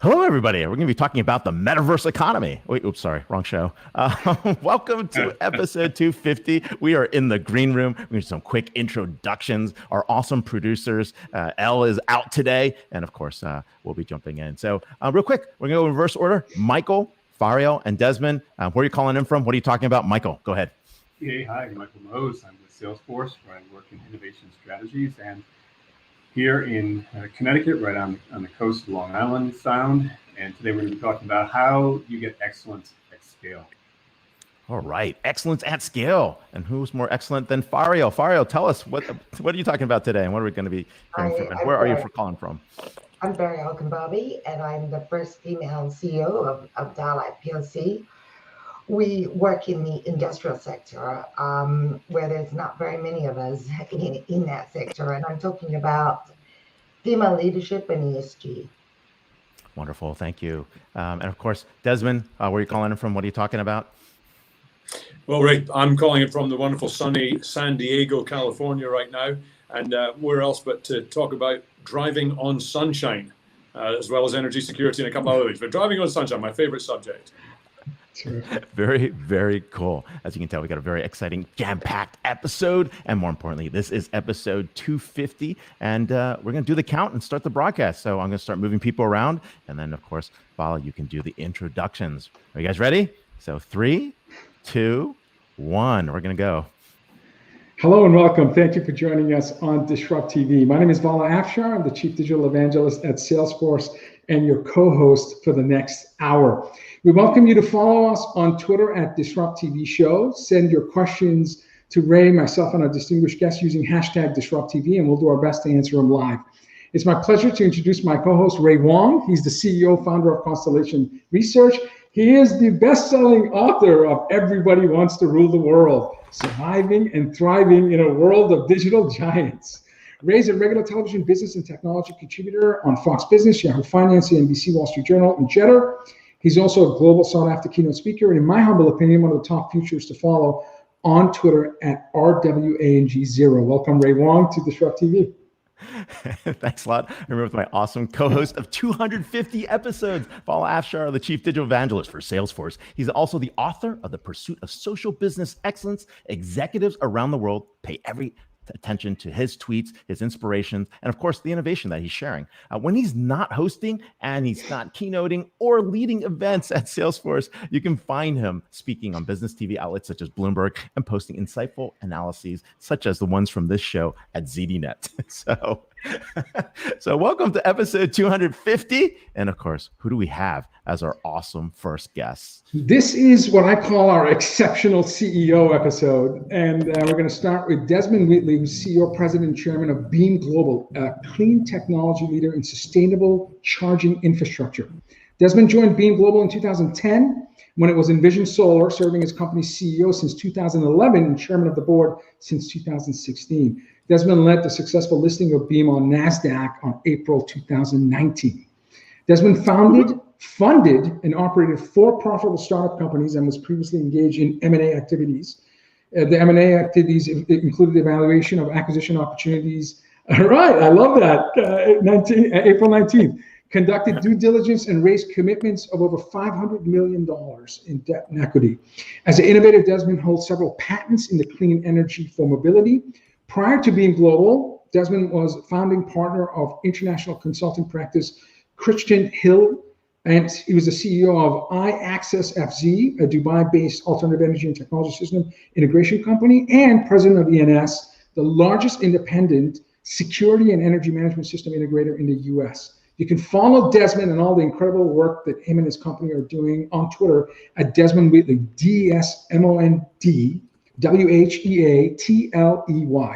Hello, everybody. We're going to be talking about the metaverse economy. Wait, oops, sorry, wrong show. Welcome to episode 250. We are in the green room. We're going to do some quick introductions. Our awesome producers, Elle is out today. And of course, we'll be jumping in. So real quick, we're going to go in reverse order. Michael, Fariyal, and Desmond, where are you calling in from? What are you talking about? Michael, go ahead. Hey, hi, Michael Maoz. I'm with Salesforce, where I work in innovation strategies, and here in Connecticut, right on the coast of Long Island Sound. And today we're going to be talking about how you get excellence at scale. All right, excellence at scale. And who's more excellent than Fariyal? Fariyal, tell us, what are you talking about today, and what are we going to be hearing from, and where are you calling from? I'm Fariyal Khanbabi, and I'm the first female CEO of Dialight PLC. We work in the industrial sector, where there's not very many of us in that sector, and I'm talking about female leadership and ESG. Wonderful, thank you. And of course, Desmond, where are you calling in from? What are you talking about? Well, Ray, I'm calling it from the wonderful sunny San Diego, California right now, and where else but to talk about driving on sunshine, as well as energy security and a couple of other things. But driving on sunshine, my favorite subject. Very, very cool. As you can tell, we got a very exciting, jam-packed episode. And more importantly, this is episode 250. And we're going to do the count and start the broadcast. So I'm going to start moving people around. And then, of course, Vala, you can do the introductions. Are you guys ready? So 3, 2, 1. We're going to go. Hello and welcome. Thank you for joining us on DisrupTV. My name is Vala Afshar. I'm the Chief Digital Evangelist at Salesforce and your co-host for the next hour. We welcome you to follow us on Twitter at DisrupTV Show. Send your questions to Ray, myself, and our distinguished guests using hashtag DisrupTV, and we'll do our best to answer them live. It's my pleasure to introduce my co-host, Ray Wong. He's the CEO, founder of Constellation Research. He is the best-selling author of Everybody Wants to Rule the World, Surviving and Thriving in a World of Digital Giants. Ray's a regular television business and technology contributor on Fox Business, Yahoo Finance, CNBC, Wall Street Journal, and Cheddar. He's also a global sought-after keynote speaker, and in my humble opinion, one of the top futures to follow on Twitter at RWANG0. Welcome, Ray Wong, to DisrupTV. Thanks a lot. I'm here with my awesome co-host of 250 episodes, Vala Afshar, the Chief Digital Evangelist for Salesforce. He's also the author of The Pursuit of Social Business Excellence. Executives around the world pay every attention to his tweets, his inspirations, and of course, the innovation that he's sharing. When he's not hosting and he's not keynoting or leading events at Salesforce, you can find him speaking on business TV outlets such as Bloomberg and posting insightful analyses such as the ones from this show at ZDNet. So welcome to episode 250. And of course, who do we have as our awesome first guest? This is what I call our exceptional CEO episode. And we're going to start with Desmond Wheatley, who's CEO, President, and Chairman of Beam Global, a clean technology leader in sustainable charging infrastructure. Desmond joined Beam Global in 2010 when it was Envision Solar, serving as company's CEO since 2011 and Chairman of the Board since 2016. Desmond led the successful listing of Beam on NASDAQ on April 2019. Desmond funded and operated 4 profitable startup companies and was previously engaged in M&A activities. The M&A activities included the evaluation of acquisition opportunities. All right, I love that. April 19th. Conducted due diligence and raised commitments of over $500 million in debt and equity. As an innovator, Desmond holds several patents in the clean energy for mobility. Prior to Beam Global, Desmond was founding partner of international consulting practice Christian Hill, and he was the CEO of iAccess FZ, a Dubai-based alternative energy and technology system integration company, and president of ENS, the largest independent security and energy management system integrator in the US. You can follow Desmond and all the incredible work that him and his company are doing on Twitter at Desmond Wheatley, DSMOND WHEATLEY.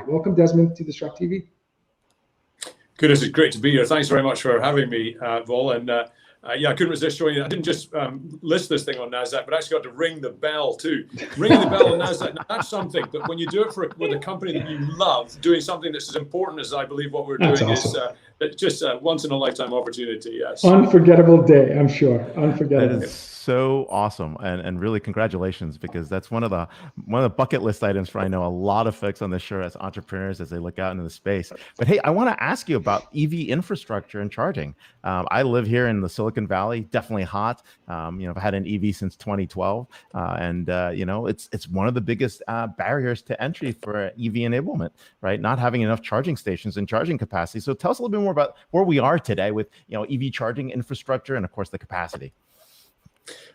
Welcome, Desmond, to DisrupTV. Goodness, it's great to be here. Thanks very much for having me, Vol. And yeah, I couldn't resist joining. I didn't just list this thing on NASDAQ, but actually got to ring the bell too. Ringing the bell on NASDAQ, now that's something that when you do it with a company that you love, doing something that's as important as I believe what we're doing awesome. Is just a once in a lifetime opportunity. Yes. Unforgettable day, I'm sure. Unforgettable. so awesome, and really congratulations, because that's one of the bucket list items for, I know, a lot of folks on this show as entrepreneurs as they look out into the space. But hey, I want to ask you about EV infrastructure and charging. I live here in the Silicon Valley, definitely hot. I've had an EV since 2012, and it's one of the biggest barriers to entry for EV enablement, right? Not having enough charging stations and charging capacity. So tell us a little bit more about where we are today with EV charging infrastructure and, of course, the capacity.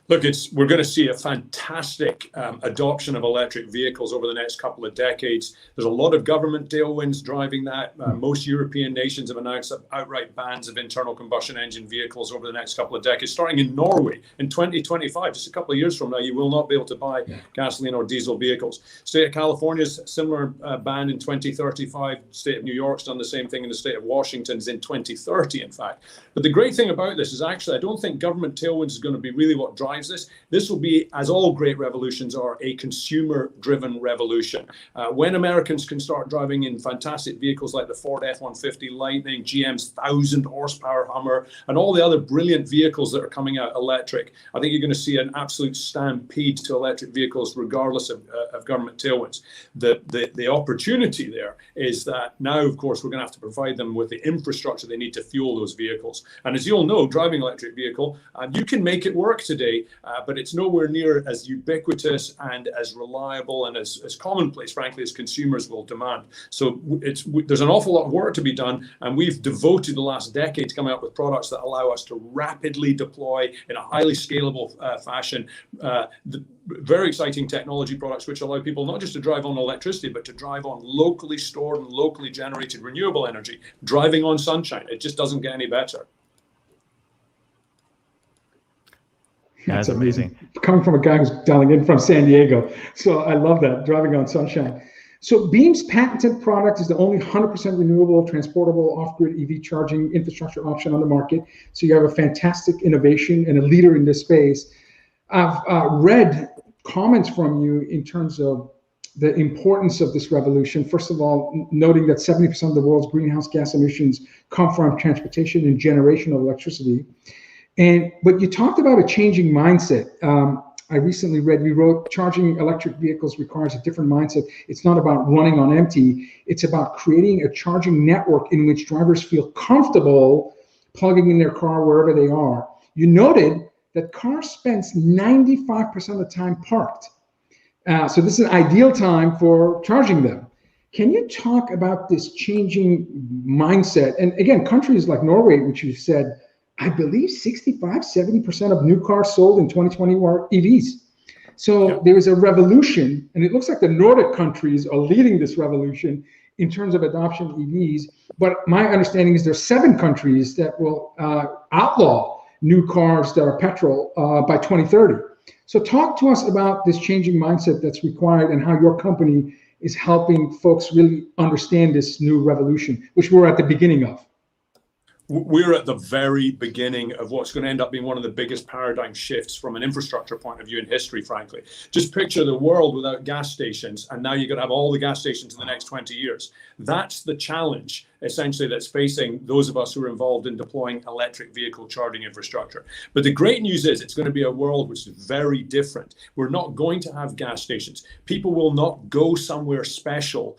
Look, we're going to see a fantastic adoption of electric vehicles over the next couple of decades. There's a lot of government tailwinds driving that. Most European nations have announced outright bans of internal combustion engine vehicles over the next couple of decades, starting in Norway in 2025. Just a couple of years from now, you will not be able to buy gasoline or diesel vehicles. State of California's similar ban in 2035. State of New York's done the same thing, and the state of Washington's in 2030, in fact. But the great thing about this is actually, I don't think government tailwinds is going to be really what drives this. This will be, as all great revolutions are, a consumer-driven revolution. When Americans can start driving in fantastic vehicles like the Ford F-150 Lightning, GM's 1,000 horsepower Hummer, and all the other brilliant vehicles that are coming out electric, I think you're going to see an absolute stampede to electric vehicles, regardless of government tailwinds. The opportunity there is that now, of course, we're going to have to provide them with the infrastructure they need to fuel those vehicles. And as you all know, driving an electric vehicle, you can make it work today, but it's nowhere near as ubiquitous and as reliable and as commonplace, frankly, as consumers will demand. So there's an awful lot of work to be done, and we've devoted the last decade to coming up with products that allow us to rapidly deploy in a highly scalable fashion very exciting technology products which allow people not just to drive on electricity, but to drive on locally stored and locally generated renewable energy, driving on sunshine. It just doesn't get any better. That's amazing. Coming from a guy who's dialing in from San Diego. So I love that, driving on sunshine. So Beam's patented product is the only 100% renewable, transportable, off-grid EV charging infrastructure option on the market. So you have a fantastic innovation and a leader in this space. I've read comments from you in terms of the importance of this revolution. First of all, noting that 70% of the world's greenhouse gas emissions come from transportation and generation of electricity. But you talked about a changing mindset. I recently read, you wrote, charging electric vehicles requires a different mindset. It's not about running on empty. It's about creating a charging network in which drivers feel comfortable plugging in their car wherever they are. You noted that cars spends 95% of the time parked. So this is an ideal time for charging them. Can you talk about this changing mindset? And again, countries like Norway, which you said, I believe 65-70% of new cars sold in 2020 were EVs. So there is a revolution, and it looks like the Nordic countries are leading this revolution in terms of adoption of EVs. But my understanding is there's 7 countries that will outlaw new cars that are petrol by 2030. So talk to us about this changing mindset that's required and how your company is helping folks really understand this new revolution, which we're at the beginning of. We're at the very beginning of what's going to end up being one of the biggest paradigm shifts from an infrastructure point of view in history, frankly. Just picture the world without gas stations, and now you're going to have all the gas stations in the next 20 years. That's the challenge, essentially, that's facing those of us who are involved in deploying electric vehicle charging infrastructure. But the great news is it's going to be a world which is very different. We're not going to have gas stations. People will not go somewhere special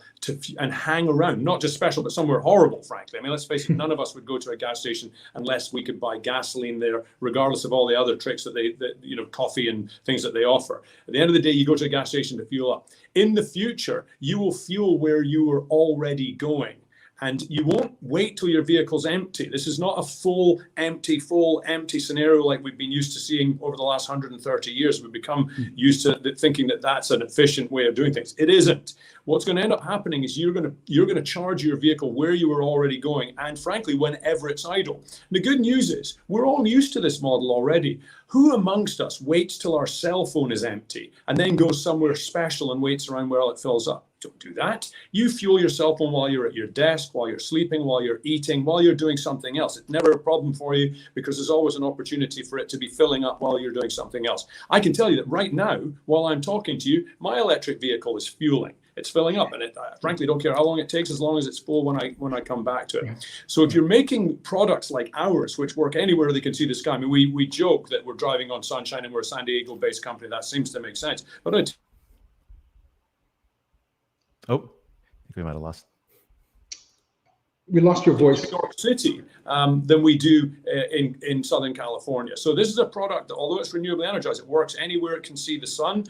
and hang around, not just special, but somewhere horrible, frankly. I mean, let's face it, none of us would go to a gas station unless we could buy gasoline there, regardless of all the other tricks that coffee and things that they offer. At the end of the day, you go to a gas station to fuel up. In the future, you will fuel where you are already going. And you won't wait till your vehicle's empty. This is not a full empty scenario like we've been used to seeing over the last 130 years. We've become used to thinking that that's an efficient way of doing things. It isn't. What's going to end up happening is you're going to charge your vehicle where you are already going, and frankly, whenever it's idle. And the good news is we're all used to this model already. Who amongst us waits till our cell phone is empty and then goes somewhere special and waits around while it fills up? Don't do that. You fuel your cell phone while you're at your desk, while you're sleeping, while you're eating, while you're doing something else. It's never a problem for you because there's always an opportunity for it to be filling up while you're doing something else. I can tell you that right now, while I'm talking to you, my electric vehicle is fueling. it's filling up, and I frankly don't care how long it takes, as long as it's full when I come back to it. So if you're making products like ours, which work anywhere they can see the sky, I mean, we joke that we're driving on sunshine and we're a San Diego-based company. That seems to make sense, but I think we might have lost. We lost your voice. New York City than we do in Southern California. So this is a product that, although it's renewably energized, it works anywhere it can see the sun,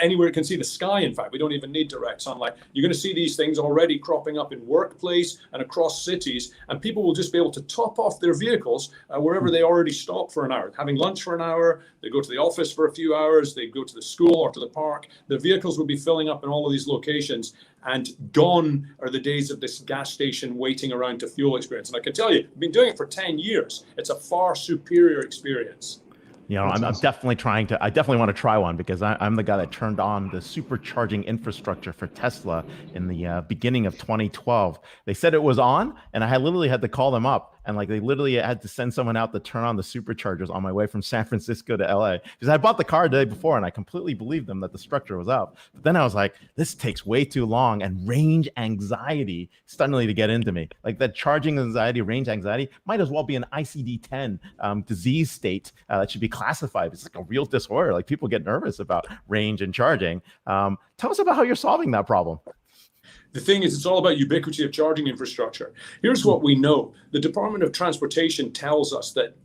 anywhere it can see the sky. In fact, we don't even need direct sunlight. You're going to see these things already cropping up in workplace and across cities, and people will just be able to top off their vehicles wherever they already stop for an hour, having lunch for an hour, they go to the office for a few hours, they go to the school or to the park. The vehicles will be filling up in all of these locations, and gone are the days of this gas station waiting around to fuel experience. And I can tell you, I've been doing it for 10 years. It's a far superior experience. You know, I'm definitely I definitely want to try one, because I'm the guy that turned on the supercharging infrastructure for Tesla in the beginning of 2012. They said it was on, and I literally had to call them up, and like they literally had to send someone out to turn on the superchargers on my way from San Francisco to LA, because I bought the car the day before and I completely believed them that the structure was up. But then I was like, this takes way too long, and range anxiety suddenly to get into me. Like that charging anxiety, range anxiety might as well be an ICD-10 disease state that should be classified. It's like a real disorder. Like people get nervous about range and charging. Tell us about how you're solving that problem. The thing is, it's all about ubiquity of charging infrastructure. Here's what we know. The Department of Transportation tells us that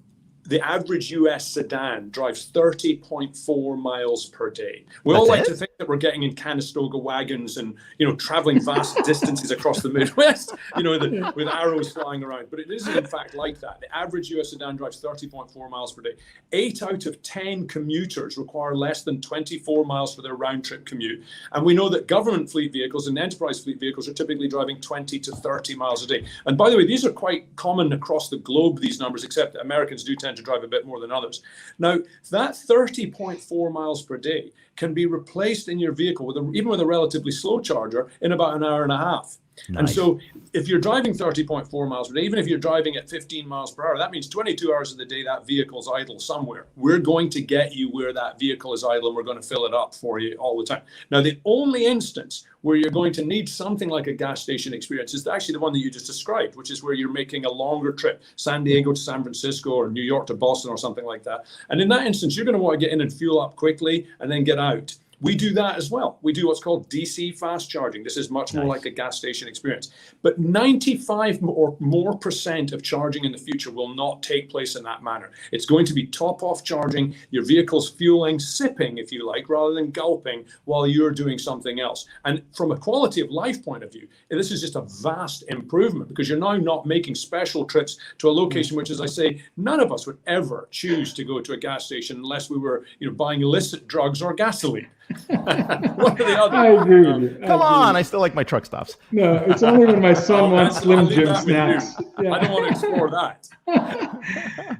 the average US sedan drives 30.4 miles per day. We all like to think that we're getting in Conestoga wagons and, you know, traveling vast distances across the Midwest, you know, with arrows flying around. But it isn't in fact like that. The average US sedan drives 30.4 miles per day. 8 out of 10 commuters require less than 24 miles for their round trip commute. And we know that government fleet vehicles and enterprise fleet vehicles are typically driving 20 to 30 miles a day. And by the way, these are quite common across the globe, these numbers, except that Americans do tend to drive a bit more than others. Now, that 30.4 miles per day can be replaced in your vehicle even with a relatively slow charger in about an hour and a half. Nice. And so if you're driving 30.4 miles per day, even if you're driving at 15 miles per hour, that means 22 hours of the day that vehicle's idle somewhere. We're going to get you where that vehicle is idle, and we're going to fill it up for you all the time. Now, the only instance where you're going to need something like a gas station experience is actually the one that you just described, which is where you're making a longer trip, San Diego to San Francisco or New York to Boston or something like that. And in that instance, you're going to want to get in and fuel up quickly and then get out. We do that as well. We do what's called DC fast charging. This is much more like a gas station experience. But 95 or more percent of charging in the future will not take place in that manner. It's going to be top-off charging, your vehicle's fueling, sipping, if you like, rather than gulping while you're doing something else. And from a quality of life point of view, this is just a vast improvement, because you're now not making special trips to a location which, as I say, none of us would ever choose to go to a gas station unless we were, you know, buying illicit drugs or gasoline. One or the other. I agree with you. Come on, I still like my truck stops. No, it's only when my son wants Slim Jim snacks. Yeah. I don't want to explore that.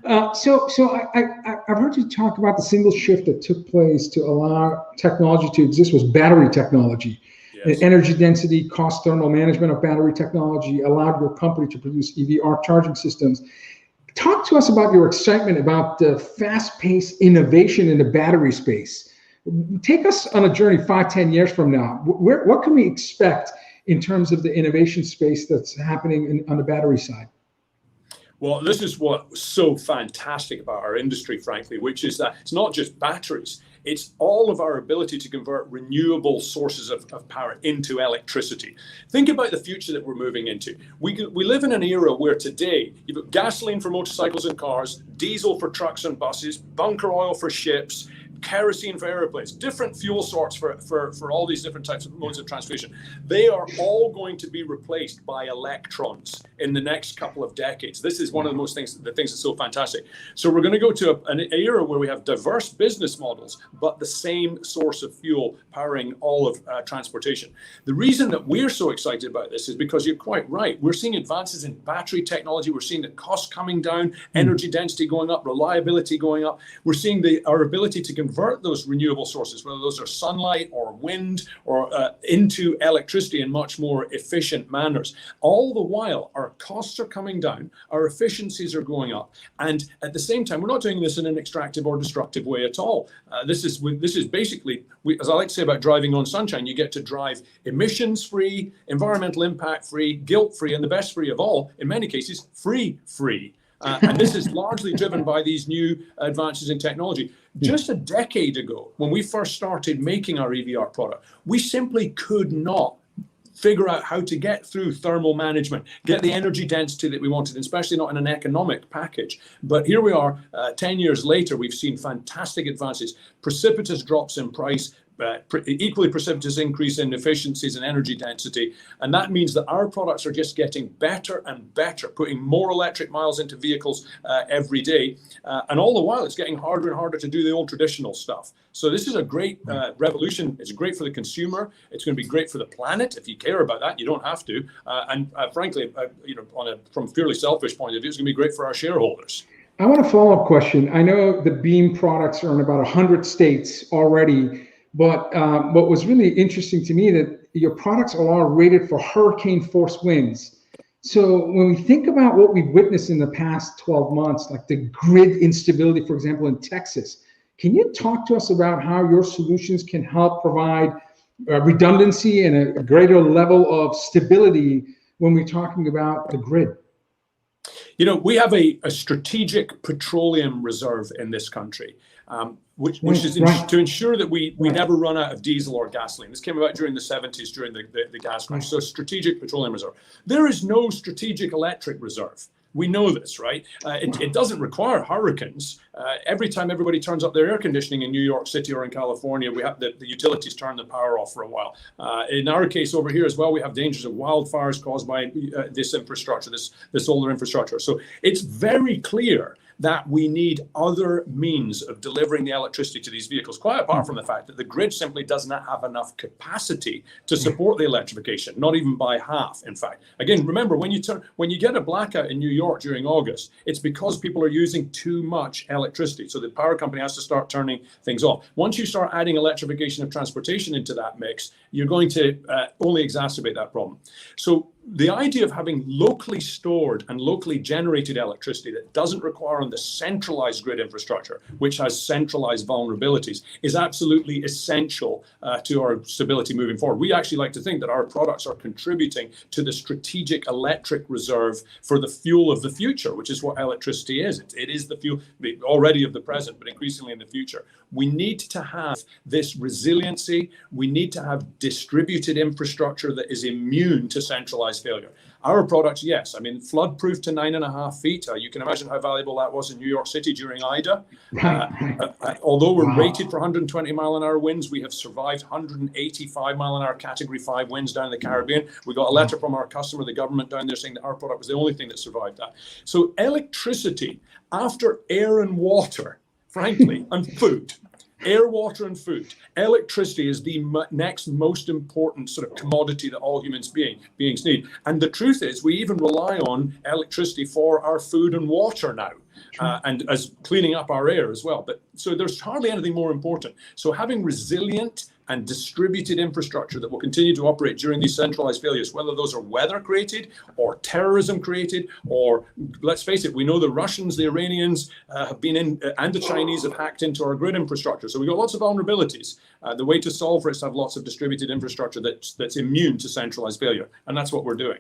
I've heard you talk about the single shift that took place to allow technology to exist was battery technology. Yes. Energy density, cost thermal management of battery technology allowed your company to produce EV arc charging systems. Talk to us about your excitement about the fast-paced innovation in the battery space. Take us on a journey 5-10 years from now. What can we expect in terms of the innovation space that's happening on the battery side? Well, this is what's so fantastic about our industry, frankly, which is that it's not just batteries. It's all of our ability to convert renewable sources of power into electricity. Think about the future that we're moving into. We live in an era where today you've got gasoline for motorcycles and cars, diesel for trucks and buses, bunker oil for ships, kerosene for airplanes, different fuel sorts for all these different types of modes of transportation. They are all going to be replaced by electrons in the next couple of decades. This is one of the things that's so fantastic. So we're going to go to an era where we have diverse business models, but the same source of fuel powering all of transportation. The reason that we're so excited about this is because you're quite right. We're seeing advances in battery technology. We're seeing the cost coming down, energy density going up, reliability going up. We're seeing our ability to convert those renewable sources, whether those are sunlight or wind, or into electricity in much more efficient manners. All the while, our costs are coming down, our efficiencies are going up, and at the same time, we're not doing this in an extractive or destructive way at all. This is basically, as I like to say about driving on sunshine, you get to drive emissions-free, environmental impact-free, guilt-free, and the best free of all, in many cases, free. And this is largely driven by these new advances in technology. Just a decade ago, when we first started making our EV ARC product, we simply could not figure out how to get through thermal management, get the energy density that we wanted, especially not in an economic package. But here we are, 10 years later, we've seen fantastic advances, precipitous drops in price, equally precipitous increase in efficiencies and energy density. And that means that our products are just getting better and better, putting more electric miles into vehicles every day. And all the while, it's getting harder and harder to do the old traditional stuff. So this is a great revolution. It's great for the consumer. It's going to be great for the planet. If you care about that, you don't have to. And frankly, from a purely selfish point of view, it's going to be great for our shareholders. I want a follow-up question. I know the Beam products are in about 100 states already. But what was really interesting to me that your products are all rated for hurricane force winds. So when we think about what we've witnessed in the past 12 months, like the grid instability, for example, in Texas, can you talk to us about how your solutions can help provide redundancy and a greater level of stability when we're talking about the grid? You know, we have a strategic petroleum reserve in this country. Which is to ensure that we never run out of diesel or gasoline. This came about during the 70s, during the gas crash. So strategic petroleum reserve. There is no strategic electric reserve. We know this, right? It doesn't require hurricanes. Every time everybody turns up their air conditioning in New York City or in California, we have the utilities turn the power off for a while. In our case over here as well, we have dangers of wildfires caused by this infrastructure, this older infrastructure. So it's very clear that we need other means of delivering the electricity to these vehicles, quite apart from the fact that the grid simply does not have enough capacity to support the electrification, not even by half, in fact. Again, remember, when you get a blackout in New York during August, it's because people are using too much electricity. So the power company has to start turning things off. Once you start adding electrification of transportation into that mix, you're going to only exacerbate that problem. So the idea of having locally stored and locally generated electricity that doesn't require on the centralized grid infrastructure, which has centralized vulnerabilities, is absolutely essential to our stability moving forward. We actually like to think that our products are contributing to the strategic electric reserve for the fuel of the future, which is what electricity is. It is the fuel already of the present, but increasingly in the future. We need to have this resiliency. We need to have distributed infrastructure that is immune to centralized failure. Our products, yes, I mean, flood-proof to 9.5 feet. You can imagine how valuable that was in New York City during Ida. Although we're rated for 120 mile an hour winds, we have survived 185 mile an hour category 5 winds down in the Caribbean. We got a letter from our customer, the government down there, saying that our product was the only thing that survived that. So electricity, after air and water, frankly, and food, air, water, and food, electricity is the next most important sort of commodity that all human beings need. And the truth is, we even rely on electricity for our food and water now, and as cleaning up our air as well. But so there's hardly anything more important. So having resilient and distributed infrastructure that will continue to operate during these centralized failures, whether those are weather created or terrorism created, or let's face it, we know the Russians, the Iranians have been in, and the Chinese have hacked into our grid infrastructure. So we've got lots of vulnerabilities. The way to solve for it is to have lots of distributed infrastructure that's immune to centralized failure. And that's what we're doing.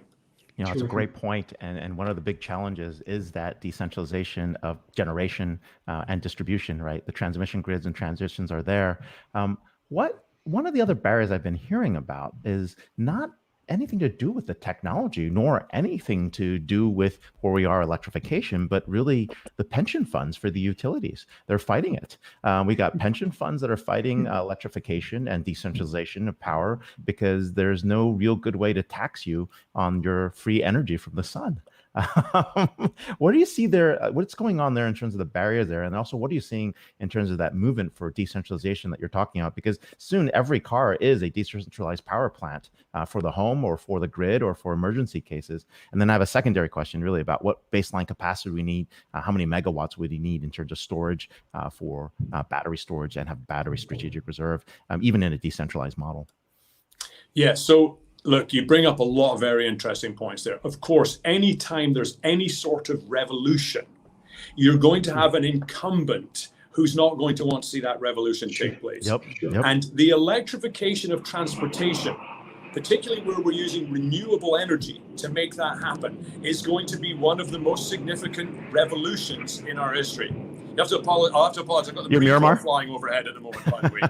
You know, it's a great point. And one of the big challenges is that decentralization of generation and distribution, right? The transmission grids and transitions are there. One of the other barriers I've been hearing about is not anything to do with the technology, nor anything to do with where we are electrification, but really the pension funds for the utilities. They're fighting it. We got pension funds that are fighting electrification and decentralization of power because there's no real good way to tax you on your free energy from the sun. What do you see there? What's going on there in terms of the barriers there? And also, what are you seeing in terms of that movement for decentralization that you're talking about? Because soon every car is a decentralized power plant for the home or for the grid or for emergency cases. And then I have a secondary question really about what baseline capacity we need, how many megawatts would you need in terms of storage for battery storage and have battery strategic reserve, even in a decentralized model? Yeah, so look, you bring up a lot of very interesting points there. Of course, anytime there's any sort of revolution, you're going to have an incumbent who's not going to want to see that revolution take place. Yep. And the electrification of transportation, particularly where we're using renewable energy to make that happen, is going to be one of the most significant revolutions in our history. You have to apologize. I'll have to apologize. I've got the Marine Corps flying overhead at the moment, by the way.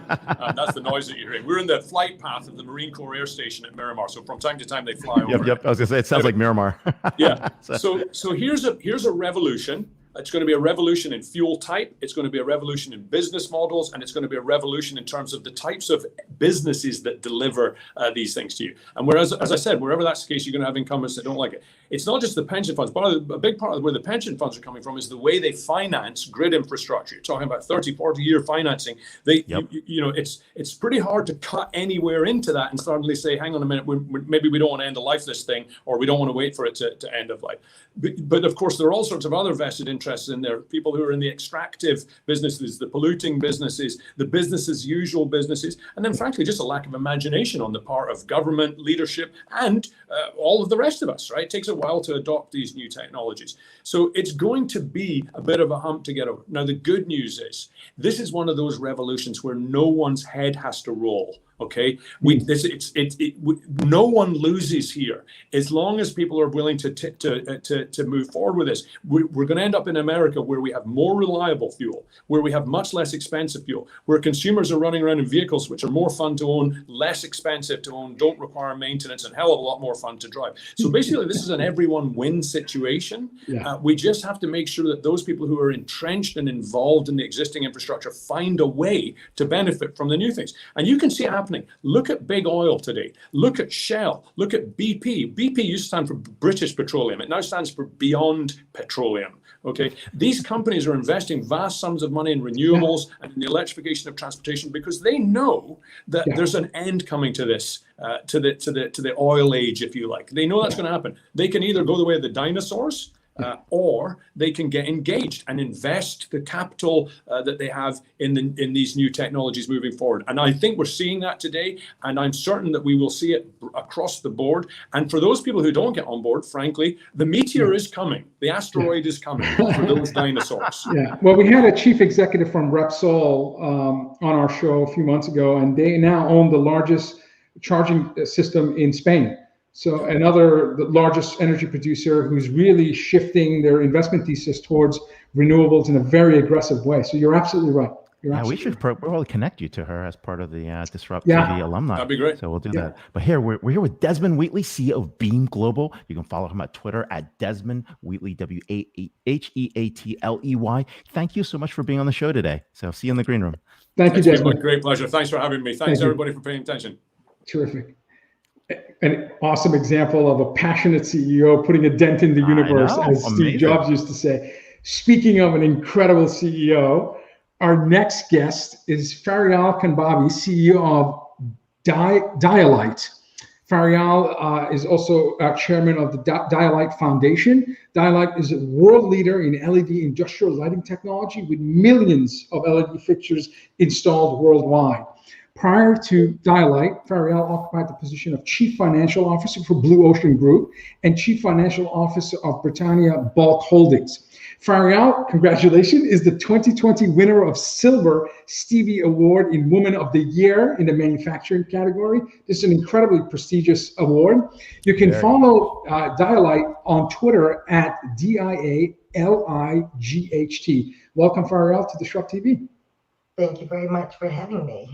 That's the noise that you're hearing. We're in the flight path of the Marine Corps Air Station at Miramar, so from time to time they fly over. Yep. I was gonna say it sounds like Miramar. Yeah. So here's a revolution. It's going to be a revolution in fuel type. It's going to be a revolution in business models, and it's going to be a revolution in terms of the types of businesses that deliver these things to you. And whereas, as I said, wherever that's the case, you're going to have incumbents that don't like it. It's not just the pension funds. A big part of where the pension funds are coming from is the way they finance grid infrastructure. You're talking about 30, 40-year financing. It's pretty hard to cut anywhere into that and suddenly say, hang on a minute, maybe we don't want to end of life this thing, or we don't want to wait for it to end of life. But of course, there are all sorts of other vested interests in there. People who are in the extractive businesses, the polluting businesses, the business as usual businesses, and then frankly, just a lack of imagination on the part of government, leadership, and all of the rest of us, right? It takes a while to adopt these new technologies. So it's going to be a bit of a hump to get over. Now, the good news is this is one of those revolutions where no one's head has to roll. Okay, no one loses here as long as people are willing to move forward with this. We're going to end up in America where we have more reliable fuel, where we have much less expensive fuel, where consumers are running around in vehicles which are more fun to own, less expensive to own, don't require maintenance, and hell of a lot more fun to drive. So basically, this is an everyone wins situation. Yeah. We just have to make sure that those people who are entrenched and involved in the existing infrastructure find a way to benefit from the new things. And you can see it happening. Look at big oil today. Look at Shell. Look at BP. BP used to stand for British Petroleum. It now stands for Beyond Petroleum. Okay, these companies are investing vast sums of money in renewables and in the electrification of transportation because they know that there's an end coming to this, to the oil age, if you like. They know that's going to happen. They can either go the way of the dinosaurs, or they can get engaged and invest the capital that they have in these new technologies moving forward. And I think we're seeing that today, and I'm certain that we will see it across the board. And for those people who don't get on board, frankly, the meteor is coming. The asteroid is coming for those dinosaurs. Yeah. Well, we had a chief executive from Repsol on our show a few months ago, and they now own the largest charging system in Spain. So the largest energy producer who's really shifting their investment thesis towards renewables in a very aggressive way. So you're absolutely right. We should probably connect you to her as part of the DisrupTV alumni. That'd be great. So we'll do that. But here we're here with Desmond Wheatley, CEO of Beam Global. You can follow him at Twitter at Desmond Wheatley, Wheatley. Thank you so much for being on the show today. So see you in the green room. Thank you, Desmond. Great pleasure. Thanks for having me. Thanks everybody for paying attention. Terrific. An awesome example of a passionate CEO putting a dent in the universe, as Steve Jobs used to say. Speaking of an incredible CEO, our next guest is Fariyal Khanbabi, CEO of Dialight. Fariyal is also chairman of the Dialight Foundation. Dialight is a world leader in LED industrial lighting technology with millions of LED fixtures installed worldwide. Prior to Dialight, Fariyal occupied the position of Chief Financial Officer for Blue Ocean Group and Chief Financial Officer of Britannia Bulk Holdings. Fariyal, congratulations, is the 2020 winner of Silver Stevie Award in Woman of the Year in the manufacturing category. This is an incredibly prestigious award. You can follow Dialight on Twitter at DIALIGHT. Welcome, Fariyal, to DisrupTV. Thank you very much for having me.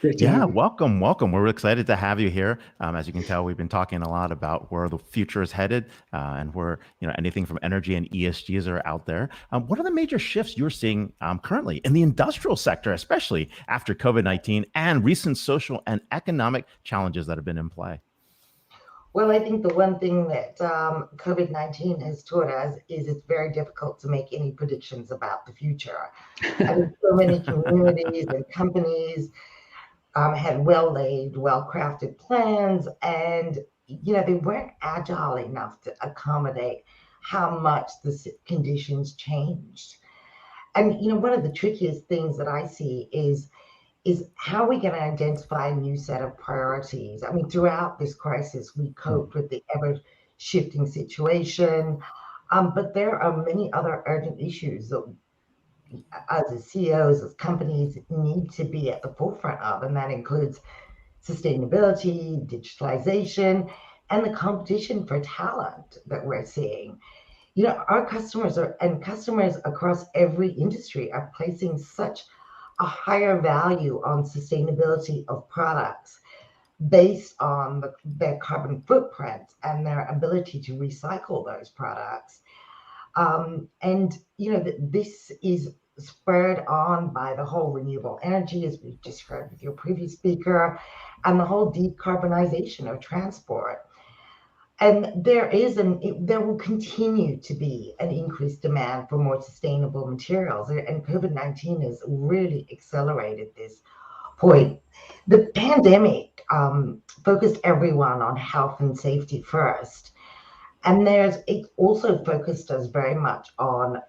Welcome. We're excited to have you here. As you can tell, we've been talking a lot about where the future is headed, and where anything from energy and ESGs are out there. What are the major shifts you're seeing currently in the industrial sector, especially after COVID-19 and recent social and economic challenges that have been in play? Well, I think the one thing that COVID-19 has taught us is it's very difficult to make any predictions about the future. I mean, so many communities and companies had well-laid, well-crafted plans, and they weren't agile enough to accommodate how much the conditions changed. And one of the trickiest things that I see is how are we going to identify a new set of priorities? I mean, throughout this crisis, we coped with the ever-shifting situation, but there are many other urgent issues that as CEOs, as companies need to be at the forefront of, and that includes sustainability, digitalization, and the competition for talent that we're seeing. Our customers across every industry are placing such a higher value on sustainability of products based on their carbon footprint and their ability to recycle those products. This is spurred on by the whole renewable energy, as we've just heard with your previous speaker, and the whole decarbonization of transport. And there will continue to be an increased demand for more sustainable materials, and COVID-19 has really accelerated this point. The pandemic focused everyone on health and safety first, and it also focused us very much on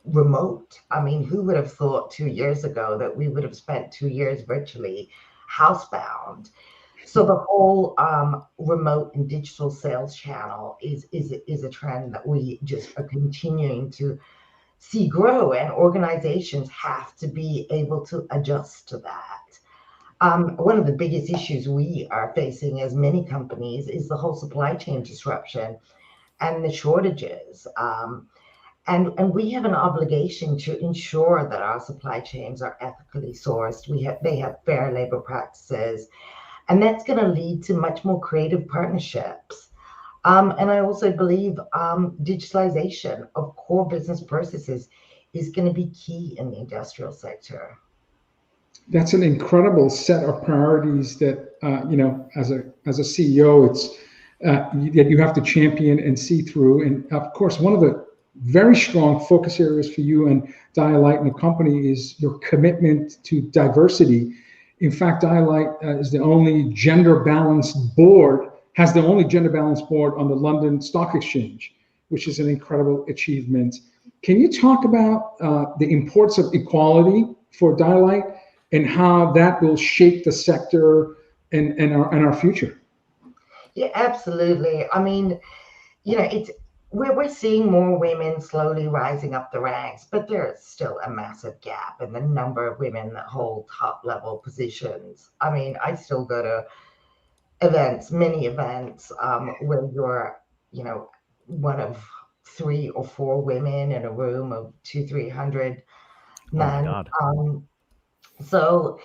remote. I mean, who would have thought 2 years ago that we would have spent 2 years virtually housebound? So the whole remote and digital sales channel is a trend that we just are continuing to see grow, and organizations have to be able to adjust to that. One of the biggest issues we are facing as many companies is the whole supply chain disruption and the shortages. And we have an obligation to ensure that our supply chains are ethically sourced. They have fair labor practices, and that's going to lead to much more creative partnerships. And I also believe digitalization of core business processes is going to be key in the industrial sector. That's an incredible set of priorities that, as a CEO, it's that you have to champion and see through. And of course, one of the very strong focus areas for you and Dialight and the company is your commitment to diversity. In fact, Dialight is the only gender-balanced board, has the only gender-balanced board on the London Stock Exchange, which is an incredible achievement. Can you talk about the importance of equality for Dialight and how that will shape the sector and our future? Yeah, absolutely. I mean, we're seeing more women slowly rising up the ranks, but there is still a massive gap in the number of women that hold top level positions. I mean, I still go to many events, where you're, one of 3 or 4 women in a room of 200-300 men. Oh my God. So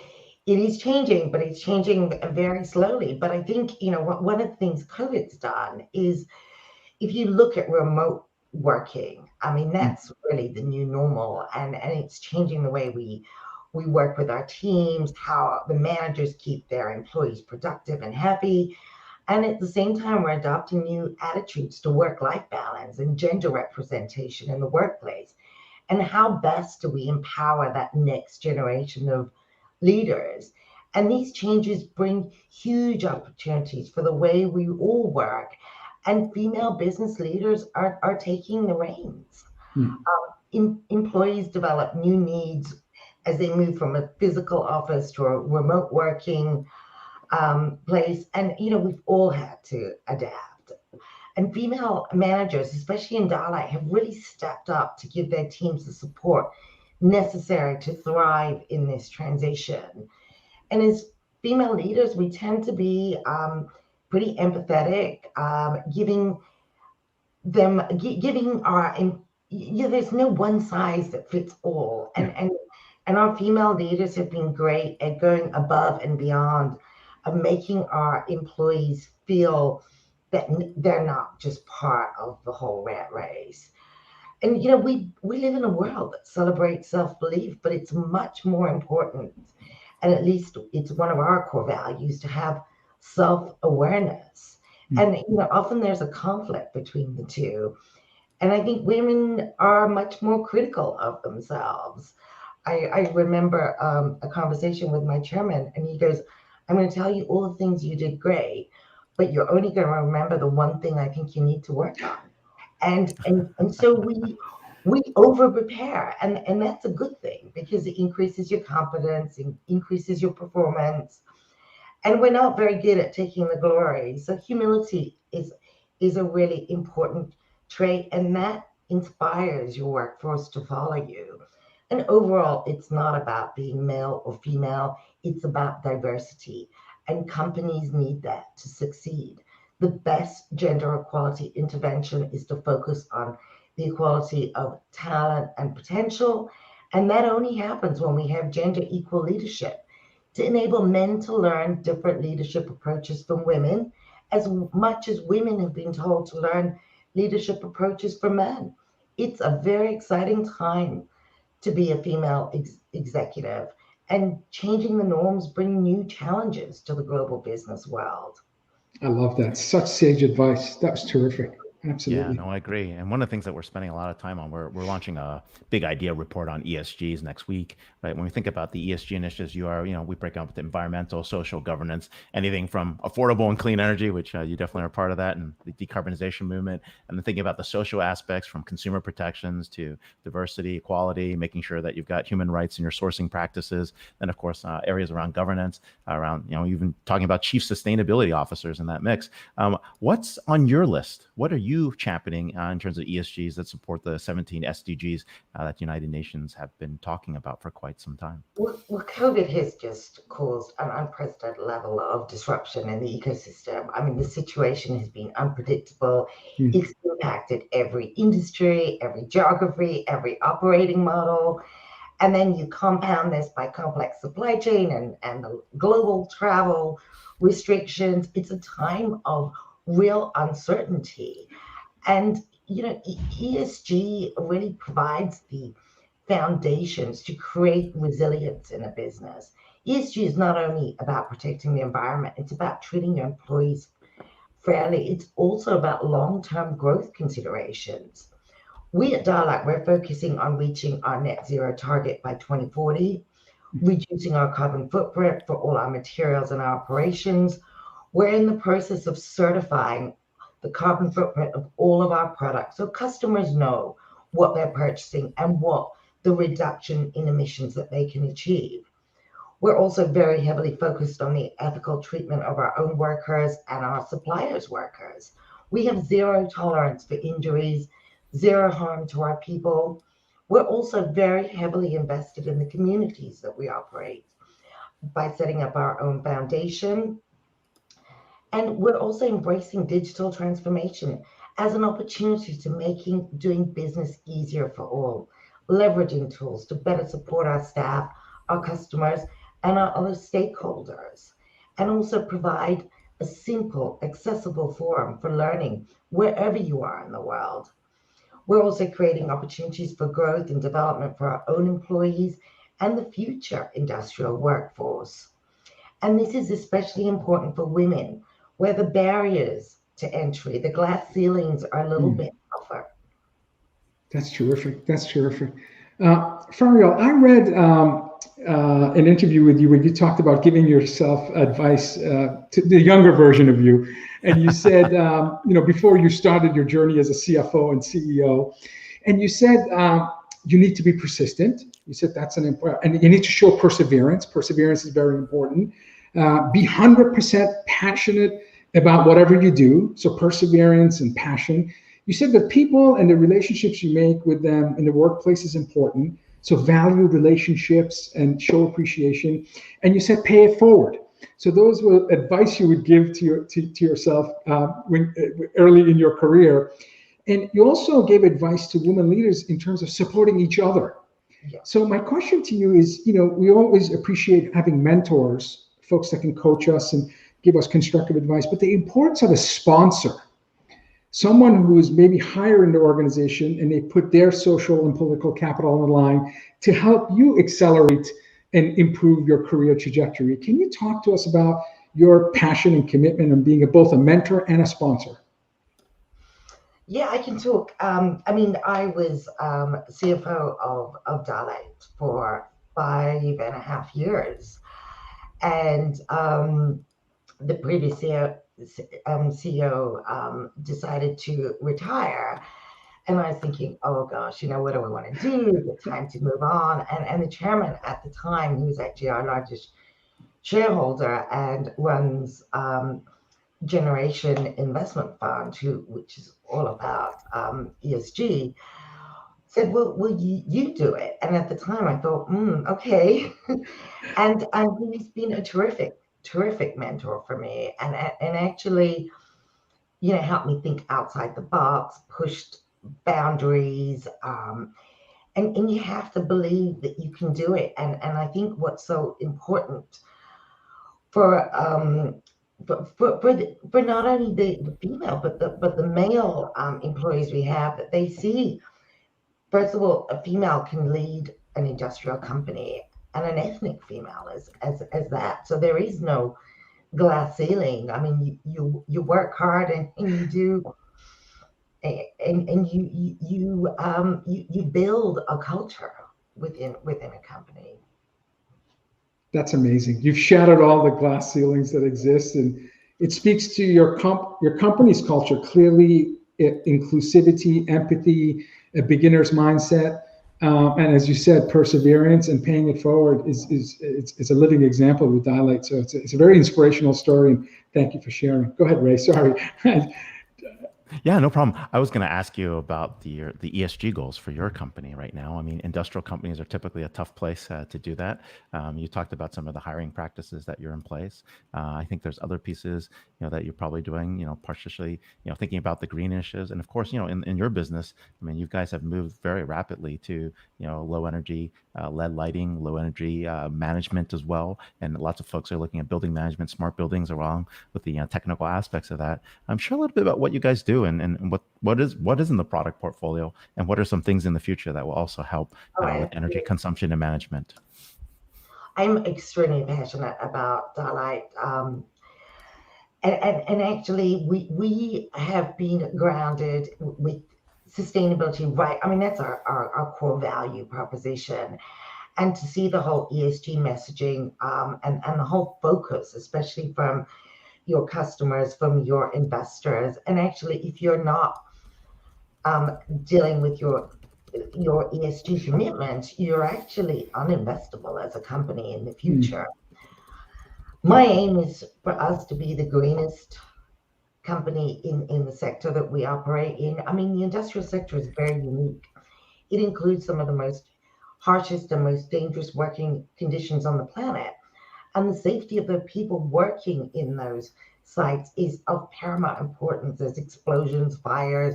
it is changing, but it's changing very slowly. But I think, one of the things COVID's done is, if you look at remote working, I mean, that's really the new normal, and it's changing the way we work with our teams, how the managers keep their employees productive and happy. And at the same time, we're adopting new attitudes to work-life balance and gender representation in the workplace. And how best do we empower that next generation of leaders? And these changes bring huge opportunities for the way we all work. And female business leaders are taking the reins. Employees develop new needs as they move from a physical office to a remote working place. And, we've all had to adapt. And female managers, especially in Dialight, have really stepped up to give their teams the support necessary to thrive in this transition. And as female leaders, we tend to be pretty empathetic, giving our, there's no one size that fits all. And our female leaders have been great at going above and beyond, of making our employees feel that they're not just part of the whole rat race. And, we live in a world that celebrates self-belief, but it's much more important, and at least it's one of our core values, to have self-awareness. And often there's a conflict between the two. And I think women are much more critical of themselves. I remember a conversation with my chairman, and he goes, I'm going to tell you all the things you did great, but you're only going to remember the one thing I think you need to work on. And so we over prepare, and that's a good thing because it increases your confidence and increases your performance. And we're not very good at taking the glory. So humility is a really important trait, and that inspires your workforce to follow you. And overall, it's not about being male or female, it's about diversity. And companies need that to succeed. The best gender equality intervention is to focus on the equality of talent and potential. And that only happens when we have gender equal leadership to enable men to learn different leadership approaches from women, as much as women have been told to learn leadership approaches from men. It's a very exciting time to be a female executive, and changing the norms bring new challenges to the global business world. I love that. Such sage advice. That was terrific. Absolutely. Yeah, no, I agree. And one of the things that we're spending a lot of time on, we're launching a big idea report on ESGs next week, right? When we think about the ESG initiatives, we break up the environmental, social, governance, anything from affordable and clean energy, which you definitely are part of that, and the decarbonization movement, and then thinking about the social aspects from consumer protections to diversity, equality, making sure that you've got human rights in your sourcing practices, and of course, areas around governance, around, even talking about chief sustainability officers in that mix. What's on your list? What are you championing in terms of ESGs that support the 17 SDGs that United Nations have been talking about for quite some time? Well, COVID has just caused an unprecedented level of disruption in the ecosystem. I mean, the situation has been unpredictable. It's impacted every industry, every geography, every operating model. And then you compound this by complex supply chain and the global travel restrictions. It's a time of real uncertainty. And, ESG really provides the foundations to create resilience in a business. ESG is not only about protecting the environment, it's about treating your employees fairly. It's also about long-term growth considerations. We at Dialight, we're focusing on reaching our net zero target by 2040, reducing our carbon footprint for all our materials and our operations. We're in the process of certifying the carbon footprint of all of our products so customers know what they're purchasing and what the reduction in emissions that they can achieve. We're also very heavily focused on the ethical treatment of our own workers and our suppliers' workers. We have zero tolerance for injuries, zero harm to our people. We're also very heavily invested in the communities that we operate by setting up our own foundation. And we're also embracing digital transformation as an opportunity to doing business easier for all, leveraging tools to better support our staff, our customers, and our other stakeholders, and also provide a simple, accessible forum for learning wherever you are in the world. We're also creating opportunities for growth and development for our own employees and the future industrial workforce. And this is especially important for women, where the barriers to entry, the glass ceilings, are a little bit tougher. That's terrific. That's terrific. Fariyal, I read an interview with you where you talked about giving yourself advice to the younger version of you. And you said, before you started your journey as a CFO and CEO, and you said you need to be persistent. You said that's an important, and you need to show perseverance. Perseverance is very important. Be 100% passionate about whatever you do. So perseverance and passion. You said that people and the relationships you make with them in the workplace is important. So value relationships and show appreciation. And you said pay it forward. So those were advice you would give to yourself early in your career. And you also gave advice to women leaders in terms of supporting each other. Yeah. So my question to you is, we always appreciate having mentors, folks that can coach us and give us constructive advice, but the importance of a sponsor, someone who is maybe higher in the organization and they put their social and political capital on the line to help you accelerate and improve your career trajectory. Can you talk to us about your passion and commitment on being both a mentor and a sponsor. Yeah, I can talk. I mean, I was CFO of Dialight for 5.5 years, and the previous CEO decided to retire. And I was thinking, oh gosh, what do I want to do? Is it time to move on? And the chairman at the time, he was actually our largest shareholder and runs Generation Investment Fund, which is all about ESG, said, well, you do it. And at the time I thought, okay. and he's been a terrific mentor for me, and actually, helped me think outside the box, pushed boundaries, and you have to believe that you can do it. And I think what's so important for not only the female but the male employees we have, that they see, first of all, a female can lead an industrial company, and an ethnic female as that. So there is no glass ceiling. I mean, you work hard and you do, and you build a culture within a company. That's amazing. You've shattered all the glass ceilings that exist, and it speaks to your company's culture. Clearly, inclusivity, empathy, a beginner's mindset, and as you said, perseverance and paying it forward is a living example with Dialight. So it's a very inspirational story, and thank you for sharing. Go ahead, Ray. Sorry. Yeah, no problem. I was going to ask you about the ESG goals for your company right now. I mean, industrial companies are typically a tough place to do that. You talked about some of the hiring practices that you're in place. I think there's other pieces, that you're probably doing, partially, thinking about the green initiatives. And of course, in your business, I mean, you guys have moved very rapidly to, low energy LED lighting, low energy management as well. And lots of folks are looking at building management, smart buildings, along with the technical aspects of that. I'm sure a little bit about what you guys do and what is in the product portfolio, and what are some things in the future that will also help with energy consumption and management. I'm extremely passionate about Dialight. And actually, we have been grounded with sustainability, right? I mean, that's our core value proposition. And to see the whole ESG messaging and the whole focus, especially from your customers, from your investors. And actually, if you're not dealing with your ESG commitment, you're actually uninvestable as a company in the future. My aim is for us to be the greenest company in the sector that we operate in. I mean, the industrial sector is very unique. It includes some of the most harshest and most dangerous working conditions on the planet. And the safety of the people working in those sites is of paramount importance. There's explosions, fires,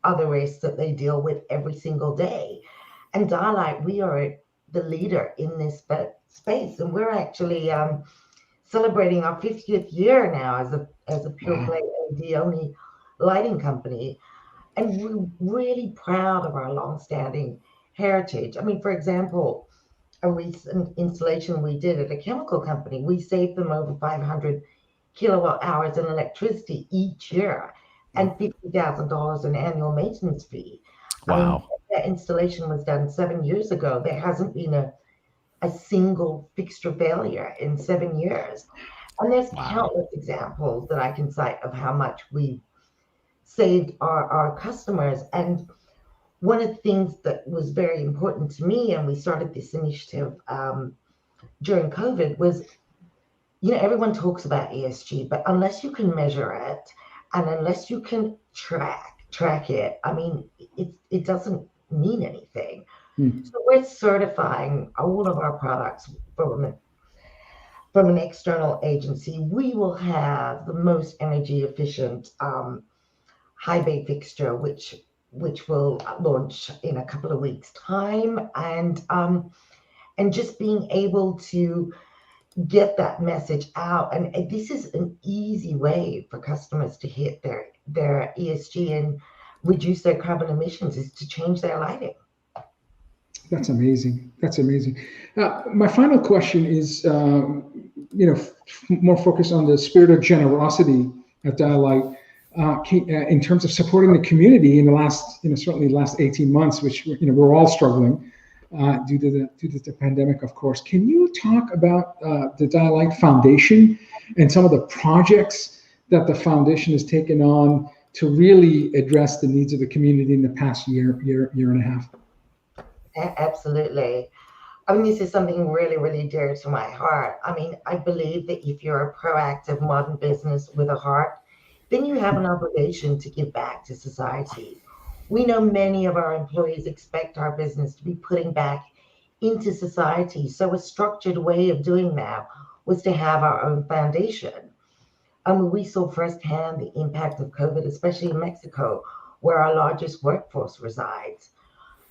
other risks that they deal with every single day. And Dialight, we are the leader in this space, and we're actually celebrating our 50th year now as a pure play LED only lighting company. And we're really proud of our long-standing heritage. I mean, for example, a recent installation we did at a chemical company, we saved them over 500 kilowatt hours in electricity each year, and $50,000 in annual maintenance fee. Wow. I mean, that installation was done 7 years ago. There hasn't been a single fixture failure in 7 years. And there's countless examples that I can cite of how much we saved our customers. And one of the things that was very important to me, and we started this initiative during COVID, was, everyone talks about ESG, but unless you can measure it and unless you can track it, I mean, it doesn't mean anything. So we're certifying all of our products from an external agency. We will have the most energy efficient high bay fixture, which will launch in a couple of weeks' time, and just being able to get that message out. And this is an easy way for customers to hit their ESG and reduce their carbon emissions, is to change their lighting. That's amazing. That's amazing. My final question is, more focused on the spirit of generosity at Dialight, in terms of supporting the community in the last, certainly the last 18 months, which we're all struggling due to the pandemic, of course. Can you talk about the Dialight Foundation and some of the projects that the foundation has taken on to really address the needs of the community in the past year and a half? Absolutely. I mean, this is something really, really dear to my heart. I mean, I believe that if you're a proactive modern business with a heart, then you have an obligation to give back to society. We know many of our employees expect our business to be putting back into society. So a structured way of doing that was to have our own foundation. We saw firsthand the impact of COVID, especially in Mexico, where our largest workforce resides.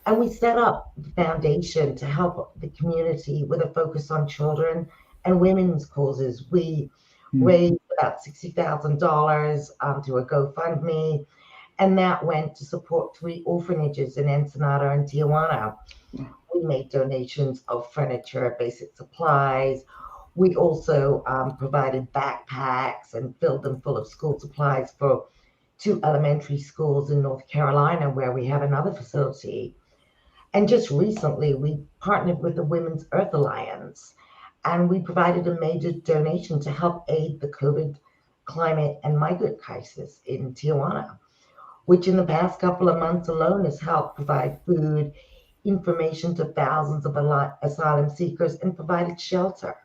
And we set up the foundation to help the community with a focus on children and women's causes. We raised about $60,000 to a GoFundMe, and that went to support 3 orphanages in Ensenada and Tijuana. We made donations of furniture, basic supplies. We also provided backpacks and filled them full of school supplies for 2 elementary schools in North Carolina, where we have another facility. And just recently, we partnered with the Women's Earth Alliance, and we provided a major donation to help aid the COVID climate and migrant crisis in Tijuana, which in the past couple of months alone has helped provide food, information to thousands of asylum seekers, and provided shelter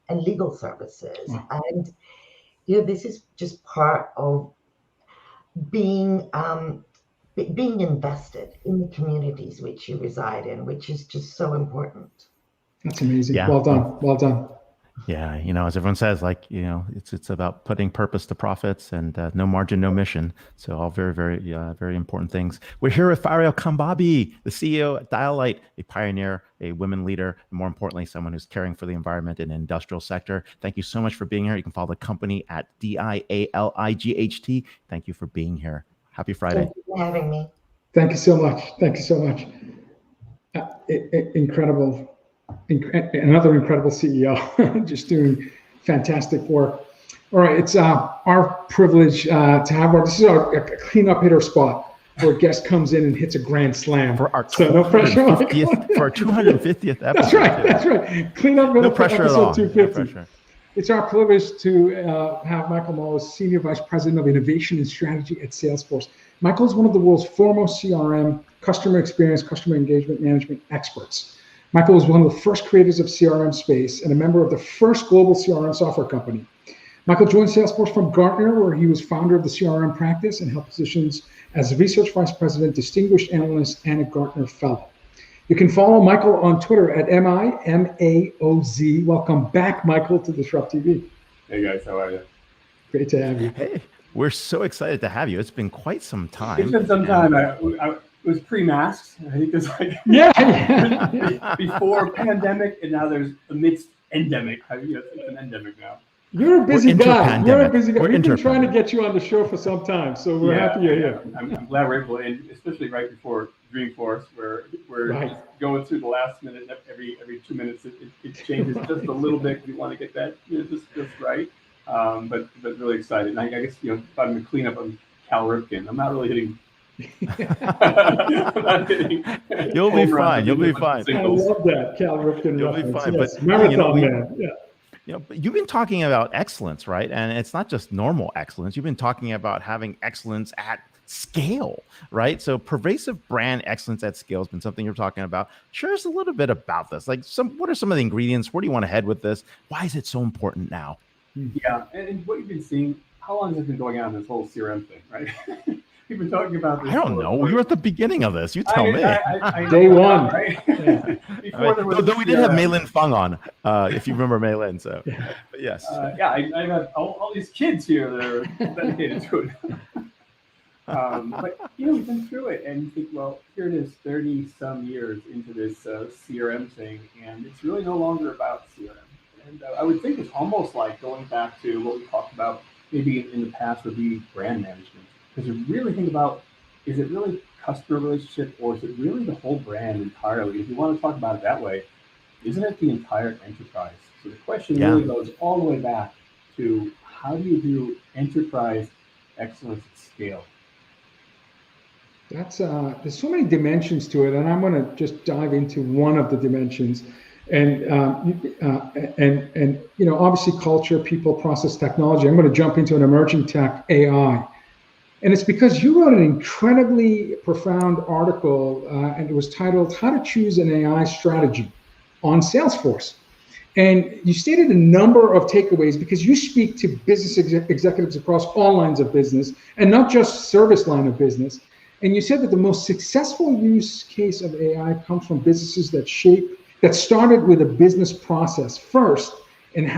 and legal services. Wow. And this is just part of being invested in the communities which you reside in, which is just so important. That's amazing. Yeah. Well done. Yeah, as everyone says, it's about putting purpose to profits, and no margin, no mission. So all very, very, very important things. We're here with Fariyal Khanbabi, the CEO at Dialight, a pioneer, a women leader, and more importantly, someone who's caring for the environment in the industrial sector. Thank you so much for being here. You can follow the company at DIALIGHT. Thank you for being here. Happy Friday. Thank you for having me. Thank you so much. Incredible. Another incredible CEO, just doing fantastic work. All right, it's our privilege to have this is our cleanup hitter spot where a guest comes in and hits a grand slam. For our no pressure. For our 250th episode. That's right. Cleanup hitter no pressure at all. 250. No It's our privilege to have Michael Maoz, Senior Vice President of Innovation and Strategy at Salesforce. Michael is one of the world's foremost CRM, customer experience, customer engagement management experts. Michael was one of the first creators of CRM space and a member of the first global CRM software company. Michael joined Salesforce from Gartner, where he was founder of the CRM practice and held positions as a Research Vice President, Distinguished Analyst, and a Gartner Fellow. You can follow Michael on Twitter at MIMAOZ. Welcome back, Michael, to DisrupTV. Hey guys, how are you? Great to have you. Hey, we're so excited to have you. It's been quite some time. It's been some time. It was pre-masks. I think there's before pandemic, and now there's amidst endemic. It's an endemic now. You're a busy guy. We've been trying to get you on the show for some time, so we're happy you're here. I'm glad we're able, and especially right before Dreamforce, where we're just going through the last minute. Every 2 minutes, it changes just a little bit. We want to get that just right. But really excited. And I guess if I'm going to clean up on Cal Ripken, I'm not really hitting. You'll be fine. You'll be fine. I love that Cal Ripken. You'll be fine. Yes. But marathon man. Yeah. But you've been talking about excellence, right? And it's not just normal excellence. You've been talking about having excellence at scale, right? So pervasive brand excellence at scale has been something you're talking about. Share us a little bit about this. What are some of the ingredients? Where do you want to head with this? Why is it so important now? Yeah, and what you've been seeing, how long has it been going on, this whole CRM thing, right? We've been talking about this. I don't know. We were at the beginning of this. You tell me. Day one. Right? Yeah. Though we did have Mei Lin Feng on, if you remember Mei Lin. So, but yes. I have all these kids here that are dedicated to it. But we've been through it, and you think, well, here it is, 30-some years into this CRM thing, and it's really no longer about CRM. And I would think it's almost like going back to what we talked about maybe in the past would be brand management. Because you really think about, is it really customer relationship, or is it really the whole brand entirely? If you want to talk about it that way, isn't it the entire enterprise? So the question really goes all the way back to how do you do enterprise excellence at scale? That's there's so many dimensions to it, and I'm going to just dive into one of the dimensions. And you know, obviously culture, people, process, technology. I'm going to jump into an emerging tech, AI. And it's because you wrote an incredibly profound article, and it was titled "How to Choose an AI Strategy" on Salesforce. And you stated a number of takeaways because you speak to business executives across all lines of business and not just service line of business. And you said that the most successful use case of AI comes from businesses that started with a business process first, and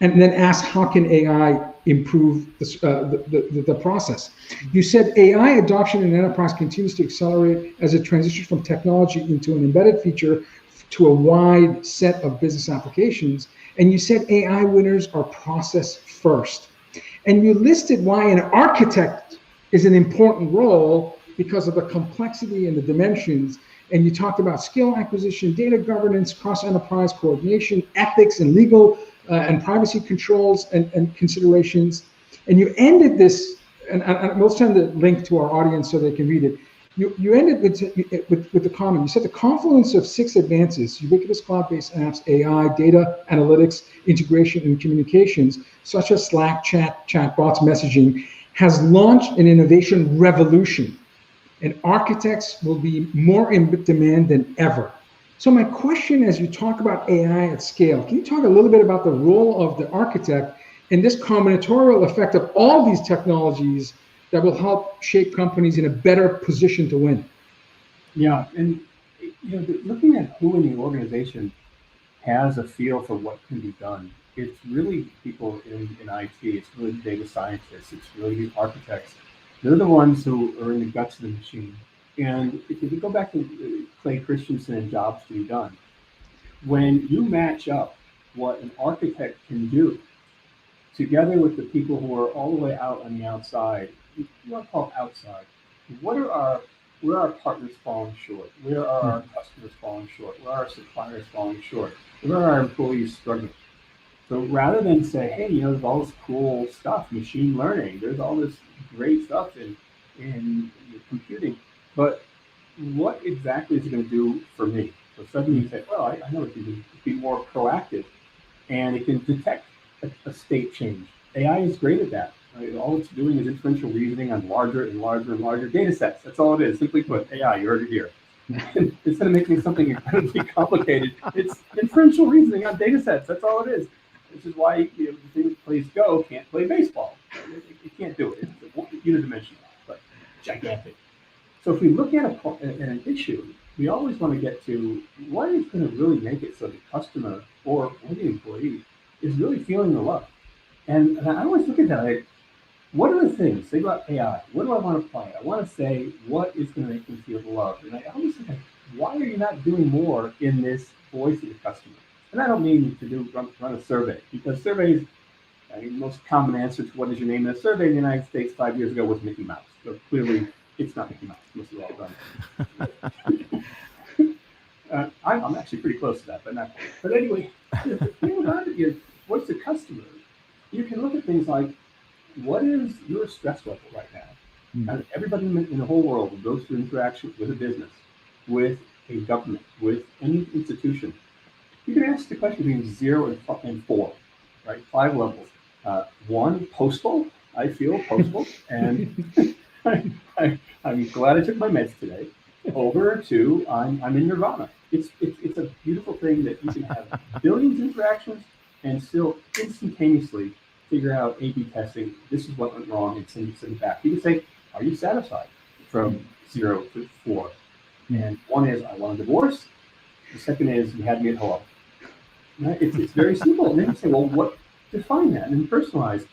then ask how can AI improve the process. You said AI adoption in enterprise continues to accelerate as it transitions from technology into an embedded feature to a wide set of business applications. And you said AI winners are process first. And you listed why an architect is an important role because of the complexity and the dimensions. And you talked about skill acquisition, data governance, cross-enterprise coordination, ethics and legal and privacy controls and considerations. And you ended this, and we'll send the link to our audience so they can read it. You ended with the comment. You said the confluence of 6 advances: ubiquitous cloud-based apps, AI, data analytics, integration, and communications, such as Slack, chatbots, messaging, has launched an innovation revolution. And architects will be more in demand than ever. So my question, as you talk about AI at scale, can you talk a little bit about the role of the architect and this combinatorial effect of all these technologies that will help shape companies in a better position to win? Yeah, and you know, looking at who in the organization has a feel for what can be done, it's really people in IT, it's really the data scientists, it's really the architects. They're the ones who are in the guts of the machine. And if you go back to Clay Christensen and Jobs to be Done, when you match up what an architect can do together with the people who are all the way out on the outside, you want to call it outside, where are our partners falling short? Where are our customers falling short? Where are our suppliers falling short? Where are our employees struggling? So rather than say, hey, you know, there's all this cool stuff, machine learning, there's all this great stuff in computing, but what exactly is it going to do for me? So suddenly you say, well, I know it can be more proactive, and it can detect a state change. AI is great at that. Right? All it's doing is inferential reasoning on larger and larger and larger data sets. That's all it is. Simply put, AI, you heard it here. Instead of making something incredibly complicated, it's inferential reasoning on data sets. That's all it is. This is why the thing that plays Go can't play baseball. It can't do it. It's unidimensional, but gigantic. So if we look at an issue, we always want to get to what is going to really make it so the customer or the employee is really feeling the love. And I always look at that. Like, what are the things? Think about AI. What do I want to apply? I want to say, what is going to make them feel the love? And I always think, why are you not doing more in this voice of the customer? And I don't mean to run a survey, because surveys, I mean, the most common answer to what is your name in a survey in the United States 5 years ago was Mickey Mouse. So clearly, it's not Mickey Mouse. This is all done. I'm actually pretty close to that, but not quite. But anyway, the thing about it is, what's the customer? You can look at things like, what is your stress level right now? And everybody in the whole world who goes through interaction with a business, with a government, with any institution, you can ask the question between 0 and 4, right? 5 levels. 1, postal. I feel postal, and I'm glad I took my meds today. Over to I'm in nirvana. It's a beautiful thing that you can have billions of interactions and still instantaneously figure out A/B testing. This is what went wrong, and send it back. You can say, are you satisfied? From 0 to 4. And 1 is, I want a divorce. The second is, you had me at hello. Right? It's very simple. And then you say, well, what define that and personalize?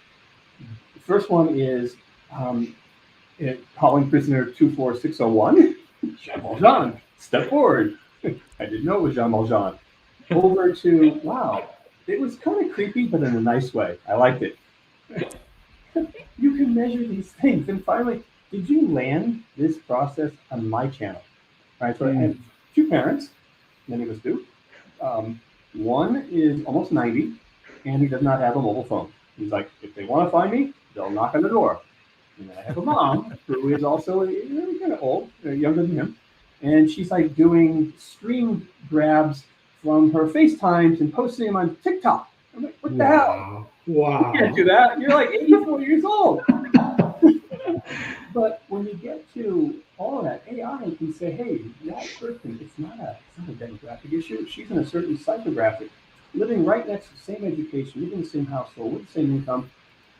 The first one is calling prisoner 24601. Jean Valjean, step forward. I didn't know it was Jean Valjean. Over to, wow, it was kind of creepy, but in a nice way. I liked it. You can measure these things. And finally, did you land this process on my channel? All right, so I had 2 parents, many of us do. One is almost 90, and he does not have a mobile phone. He's like, if they want to find me, they'll knock on the door. And then I have a mom who is also kind of old, younger than him, and she's like doing screen grabs from her FaceTimes and posting them on TikTok. I'm like, what the hell? Wow. You can't do that. You're like 84 years old. But when you get to all of that, AI can say, hey, that person, it's not a demographic issue. She's in a certain psychographic, living right next to the same education, living in the same household, with the same income,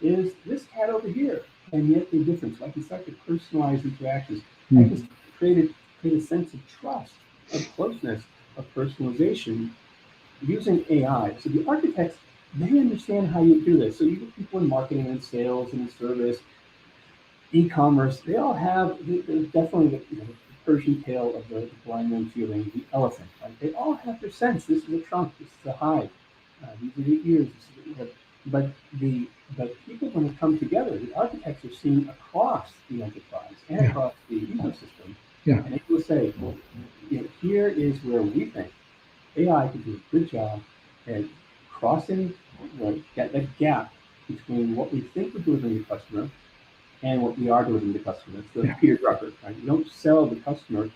is this cat over here. And yet they're different. So I can start to personalize interactions. I can create a sense of trust, of closeness, of personalization using AI. So the architects, they understand how you do this. So you get people in marketing and sales and service, e-commerce, they all have definitely the Persian tale of the blind man feeling the elephant. Right? They all have their sense. This is a trunk. This is a hide. These are the ears. But people, when they come together, the architects are seen across the enterprise and across the ecosystem. Yeah. And they will say, well, here is where we think AI can do a good job at crossing that gap between what we think we're delivering to the customer and what we are delivering to the customer. It's the Peter Drucker, right? You don't sell the customer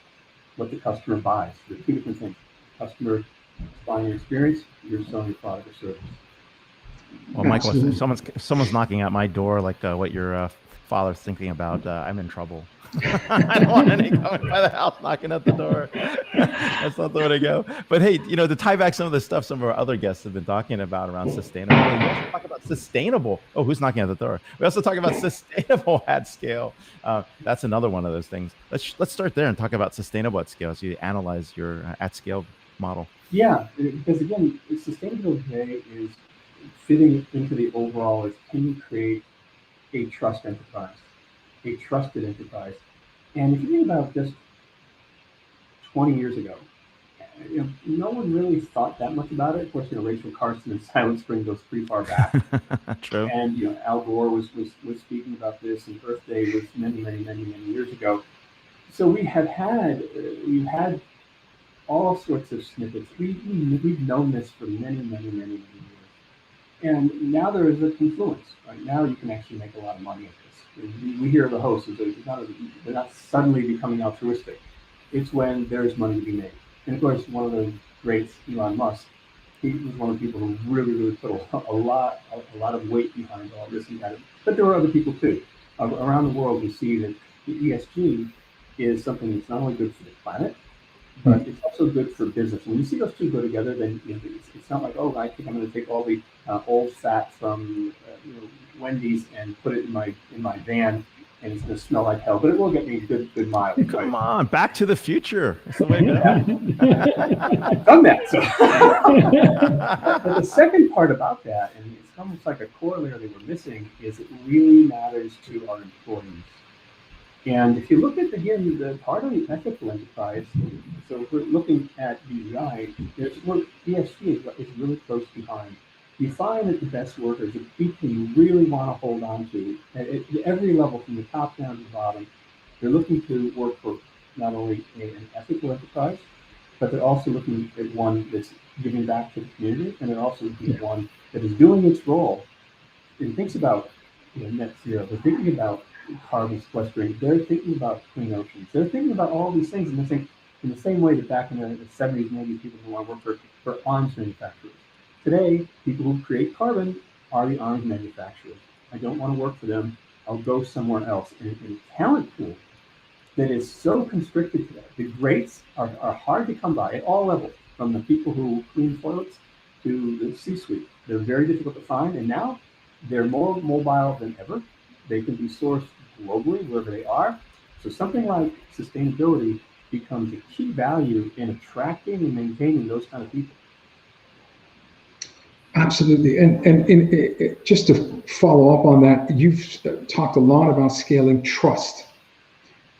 what the customer buys. They're two different things. The customer is buying your experience, you're selling your product or service. Well, Michael, if someone's knocking at my door, like what your father's thinking about, I'm in trouble. I don't want any coming by the house knocking at the door. That's not the way to go. But hey, to tie back some of the stuff some of our other guests have been talking about around sustainability, we also talk about sustainable. Oh, who's knocking at the door? We also talk about sustainable at scale. That's another one of those things. Let's start there and talk about sustainable at scale. So you analyze your at scale model. Yeah, because again, sustainability today is fitting into the overall is, can you create a trust enterprise, a trusted enterprise? And if you think about just 20 years ago, no one really thought that much about it. Of course, Rachel Carson and Silent Spring goes pretty far back. True. And Al Gore was speaking about this, and Earth Day was many years ago. So we've had all sorts of snippets. We've known this for many years. And now there is a confluence. Right now, you can actually make a lot of money at this. We hear the hosts, they're not suddenly becoming altruistic. It's when there's money to be made. And of course, one of the greats, Elon Musk, he was one of the people who really put a lot of weight behind all this. But there were other people too. Around the world, we see that the ESG is something that's not only good for the planet, but it's also good for business. When you see those two go together, then it's not like, oh, I think I'm going to take all the old fat from Wendy's and put it in my van, and it's going to smell like hell, but it will get me good miles. Come on, Back to the Future. That's the way to go. I've done that. So. But the second part about that, and it's almost like a corollary we're missing, is it really matters to our employees. And if you look at, again, the part of the ethical enterprise, so if we're looking at DEI, ESG is really close behind. You find that the best workers, the people you really want to hold on to, at every level, from the top down to the bottom, they're looking to work for not only an ethical enterprise, but they're also looking at one that's giving back to the community, and they're also looking at one that is doing its role and thinks about net zero. They're thinking about carbon sequestering. They're thinking about clean oceans. They're thinking about all these things, and they're thinking in the same way that back in the 70s, maybe people who want to work for arms manufacturers. Today, people who create carbon are the arms manufacturers. I don't want to work for them. I'll go somewhere else. And a talent pool that is so constricted today. The greats are hard to come by at all levels, from the people who clean toilets to the C-suite. They're very difficult to find, and now they're more mobile than ever. They can be sourced globally, wherever they are. So something like sustainability becomes a key value in attracting and maintaining those kind of people. Absolutely. And just to follow up on that, you've talked a lot about scaling trust.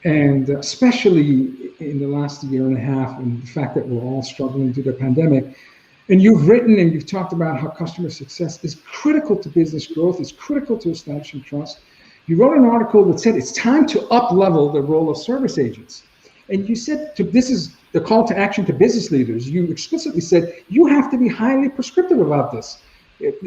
And especially in the last year and a half, and the fact that we're all struggling through the pandemic. And you've written and you've talked about how customer success is critical to business growth, it's critical to establishing trust. You wrote an article that said it's time to up-level the role of service agents. And you said this is the call to action to business leaders, you explicitly said you have to be highly prescriptive about this.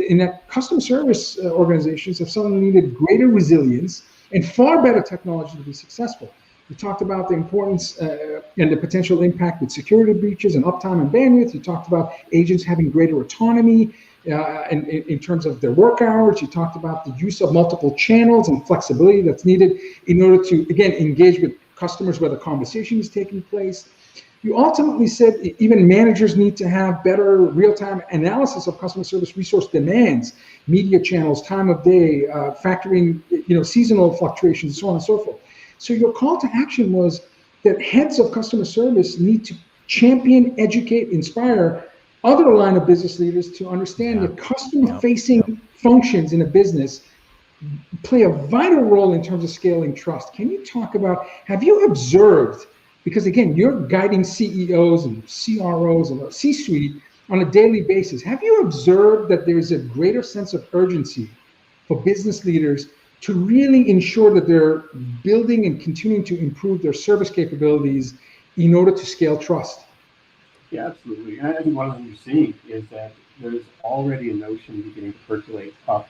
In that customer service organizations have suddenly needed greater resilience and far better technology to be successful. You talked about the importance and the potential impact with security breaches and uptime and bandwidth. You talked about agents having greater autonomy in terms of their work hours. You talked about the use of multiple channels and flexibility that's needed in order to, again, engage with customers where the conversation is taking place. You ultimately said even managers need to have better real-time analysis of customer service resource demands, media channels, time of day, factoring, seasonal fluctuations, so on and so forth. So your call to action was that heads of customer service need to champion, educate, inspire other line of business leaders to understand that customer-facing functions in a business play a vital role in terms of scaling trust. Can you talk about, have you observed, because again, you're guiding CEOs and CROs and C-suite on a daily basis, have you observed that there's a greater sense of urgency for business leaders to really ensure that they're building and continuing to improve their service capabilities in order to scale trust? Yeah, absolutely. And I think one of the things you're seeing is that there's already a notion beginning to percolate up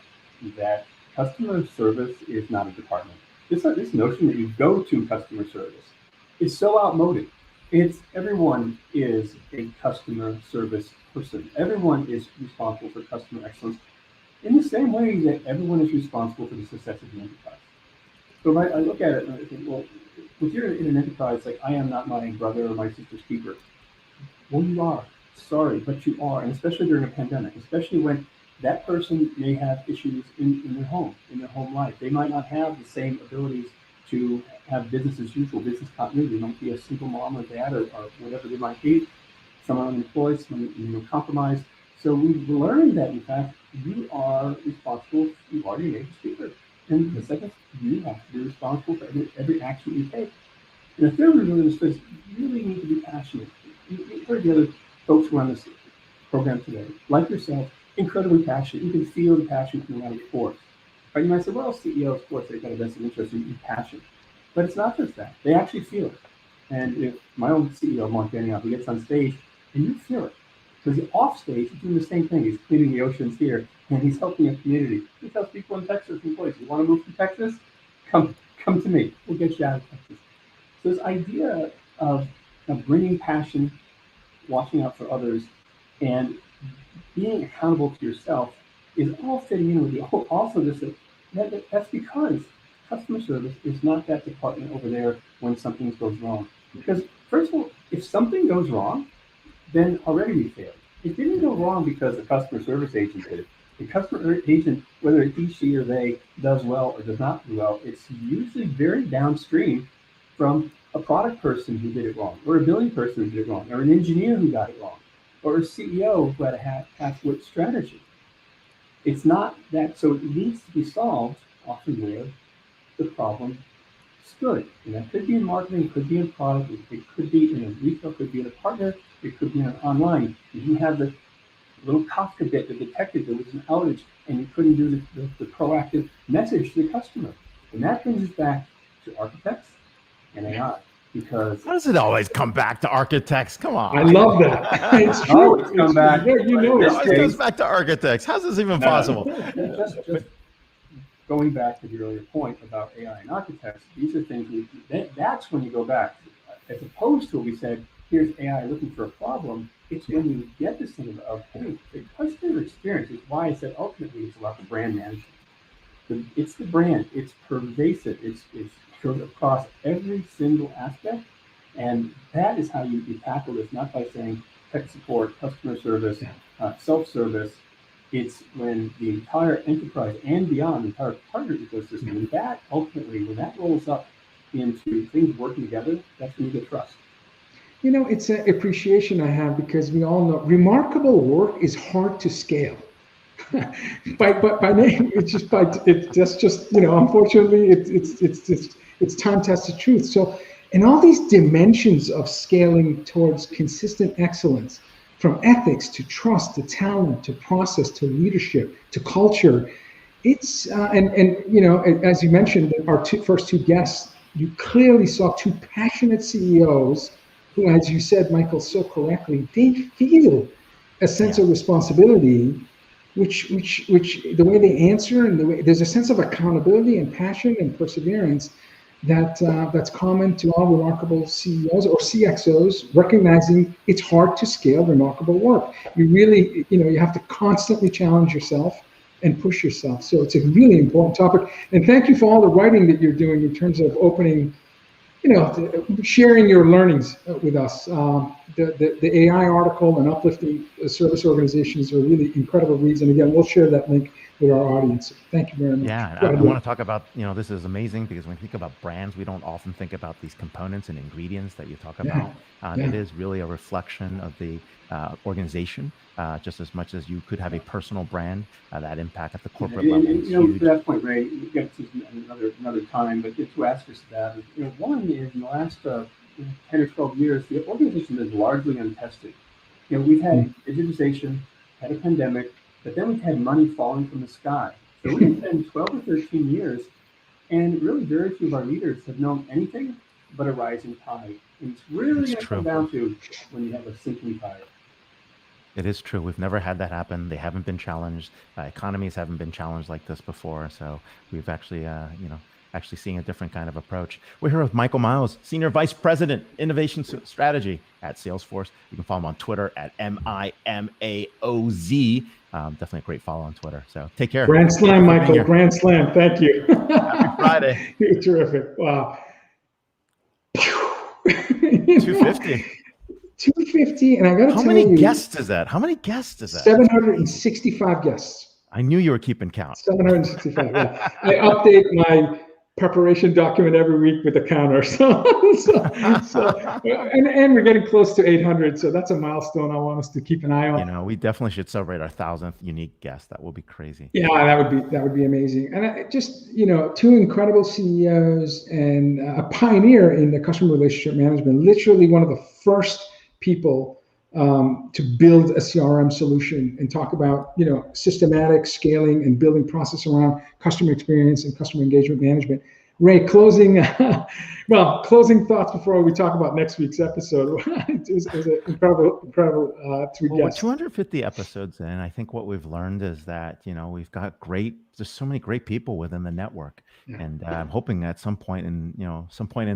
that customer service is not a department. This notion that you go to customer service is so outmoded. Everyone is a customer service person. Everyone is responsible for customer excellence in the same way that everyone is responsible for the success of the enterprise. So if I look at it and I think, well, if you're in an enterprise, like I am not my brother or my sister's keeper. Well, you are. Sorry, but you are. And especially during a pandemic, especially when that person may have issues in their home life. They might not have the same abilities to have business as usual, business continuity. They might be a single mom or dad or whatever they might be, someone unemployed, someone compromised. So we've learned that, in fact, you are responsible, you are your native speaker. And the second, you have to be responsible for every action you take. And the third, we really understood is you really need to be passionate. You heard the other folks who are on this program today, like yourself, incredibly passionate. You can feel the passion coming out of your voice. Right? You might say, well, CEOs, of course, they've got a vested interest in passion. But it's not just that. They actually feel it. And if my own CEO, Mark Benioff, he gets on stage, and you feel it. Because off stage, he's doing the same thing. He's cleaning the oceans here, and he's helping a community. He tells people in Texas, employees, you want to move from Texas? Come to me. We'll get you out of Texas. So this idea of bringing passion, watching out for others, and being accountable to yourself is all fitting in with you. Also, that's because customer service is not that department over there when something goes wrong. Because first of all, if something goes wrong, then already we failed. It didn't go wrong because the customer service agent did it. The customer agent, whether he, she, or they does well or does not do well, it's usually very downstream from a product person who did it wrong, or a billing person who did it wrong, or an engineer who got it wrong, or a CEO who had a half-wit strategy. It's not that, so it needs to be solved often where the problem stood. And that could be in marketing, it could be in product, it could be in a retail, it could be in a partner, it could be in an online. You have the little Kafka bit that detected there was an outage and you couldn't do the proactive message to the customer. And that brings us back to architects and AI. Because how does it always come back to architects? Come on. I love that. It's true. It's come back. It always goes back to architects. How's this even possible? Just going back to the earlier point about AI and architects, these are things that's when you go back. As opposed to what we said, here's AI looking for a problem, it's when you get this thing of hey, the customer experience is why I said ultimately it's about the brand management. It's the brand, it's pervasive, it's goes across every single aspect. And that is how you tackle this, not by saying tech support, customer service, self-service. It's when the entire enterprise and beyond, the entire partner ecosystem, and that ultimately, when that rolls up into things working together, that's when you get trust. You know, it's an appreciation I have because we all know remarkable work is hard to scale. by name, it's just you know, unfortunately, it's time tested truth. So, in all these dimensions of scaling towards consistent excellence, from ethics to trust to talent to process to leadership to culture, it's and you know, as you mentioned, our first two guests, you clearly saw two passionate CEOs who, as you said, Michael, so correctly, they feel a sense of responsibility, which the way they answer and the way there's a sense of accountability and passion and perseverance that's common to all remarkable CEOs or CXOs, recognizing it's hard to scale remarkable work. You really, you have to constantly challenge yourself and push yourself. So it's a really important topic. And thank you for all the writing that you're doing in terms of opening, sharing your learnings with us. The AI article and uplifting service organizations are really incredible reads. And again, we'll share that link with our audience. Thank you very much. Yeah, and I want to talk about, this is amazing because when we think about brands, we don't often think about these components and ingredients that you talk about. It is really a reflection of the organization, just as much as you could have a personal brand, that impact at the corporate level is huge. To that point, Ray, we get to another time, but to ask us that, one is in the last 10 or 12 years, the organization is largely untested. We've had digitization, had a pandemic, but then we've had money falling from the sky. So we've been 12 or 13 years, and really very few of our leaders have known anything but a rising tide. And it's really going to come down to when you have a sinking tide. It is true. We've never had that happen. They haven't been challenged. Economies haven't been challenged like this before. So we've actually, actually seeing a different kind of approach. We're here with Michael Maoz, Senior Vice President, Innovation Strategy at Salesforce. You can follow him on Twitter at MIMAOZ. Definitely a great follow on Twitter. So take care. Grand slam, Michael. Grand slam. Thank you. Happy Friday. You're terrific. Wow. 250. 250, and I got to tell you. How many guests is that? 765 guests. I knew you were keeping count. 765. Yeah. I update my preparation document every week with the counter. And we're getting close to 800, so that's a milestone I want us to keep an eye on. We definitely should celebrate our 1,000th unique guest. That will be crazy. Yeah, that would be amazing. And two incredible CEOs and a pioneer in the customer relationship management. Literally one of the first people to build a CRM solution and talk about systematic scaling and building process around customer experience and customer engagement management. Ray, closing thoughts before we talk about next week's episode. It was an incredible three guests. 250 episodes in, I think what we've learned is that we've got there's so many great people within the network. Yeah. And I'm hoping at some point in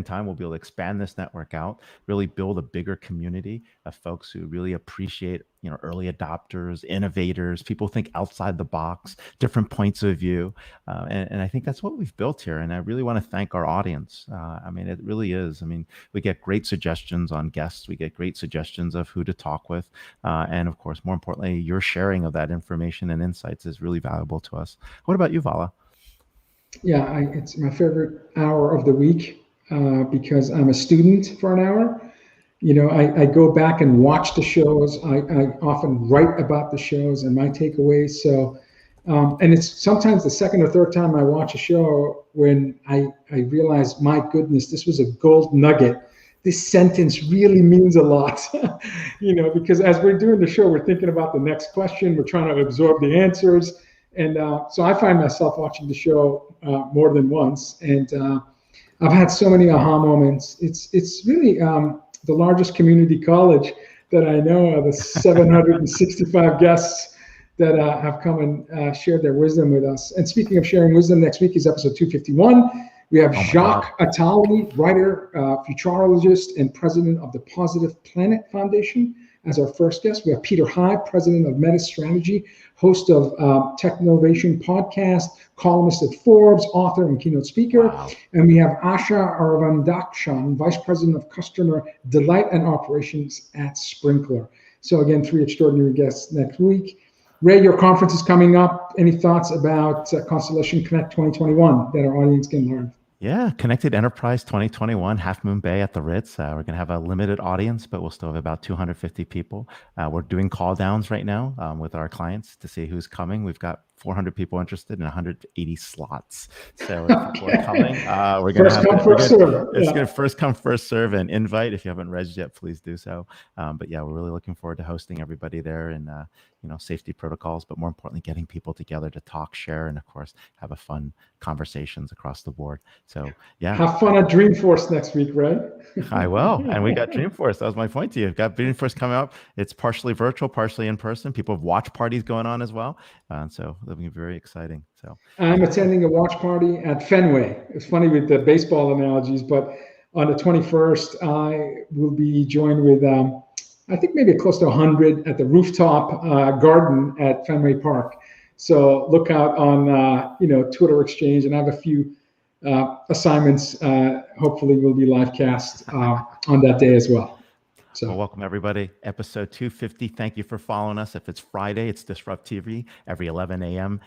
time we'll be able to expand this network out, really build a bigger community of folks who really appreciate early adopters, innovators, people think outside the box, different points of view, and I think that's what we've built here. And I really want to thank our audience. It really is. We get great suggestions on guests, we get great suggestions of who to talk with, and of course, more importantly, your sharing of that information and insights is really valuable to us. What about you, Vala? Yeah, it's my favorite hour of the week because I'm a student for an hour. I go back and watch the shows. I often write about the shows and my takeaways. So, and it's sometimes the second or third time I watch a show when I realize, my goodness, this was a gold nugget. This sentence really means a lot, because as we're doing the show, we're thinking about the next question. We're trying to absorb the answers. And so I find myself watching the show more than once. And I've had so many aha moments. It's really the largest community college that I know of, the 765 guests that have come and shared their wisdom with us. And speaking of sharing wisdom, next week is episode 251. We have Jacques Attali, writer, futurologist, and president of the Positive Planet Foundation, as our first guest. We have Peter Hyde, president of Meta Strategy, host of Tech Innovation podcast, columnist at Forbes, author and keynote speaker. Wow. And we have Asha Aravandakshan, vice president of customer delight and operations at Sprinkler. So again, 3 extraordinary guests next week. Ray, your conference is coming up. Any thoughts about Constellation Connect 2021 that our audience can learn? Yeah, Connected Enterprise 2021, Half Moon Bay at the Ritz. We're going to have a limited audience, but we'll still have about 250 people. We're doing call downs right now with our clients to see who's coming. We've got 400 people interested and 180 slots. So if people are coming, we're going to have it's going to first come, first serve, and invite. If you haven't registered yet, please do so. But yeah, we're really looking forward to hosting everybody there, and safety protocols, but more importantly, getting people together to talk, share, and of course, have a fun conversations across the board. So yeah, have fun at Dreamforce next week, right? I will. And we got Dreamforce. That was my point to you. We've got Dreamforce coming up. It's partially virtual, partially in person. People have watch parties going on as well. So it'll be very exciting. So I'm attending a watch party at Fenway. It's funny with the baseball analogies, but on the 21st, I will be joined with, I think maybe close to 100 at the rooftop garden at Fenway Park. So look out on, Twitter exchange, and I have a few assignments. Hopefully will be live cast on that day as well. So well, welcome everybody. Episode 250. Thank you for following us. If it's Friday, it's DisrupTV every 11 a.m.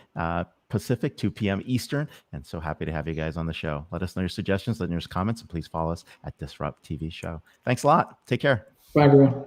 Pacific, 2 p.m. Eastern. And so happy to have you guys on the show. Let us know your suggestions, let us know your comments, and please follow us at DisrupTV Show. Thanks a lot. Take care. Bye, everyone.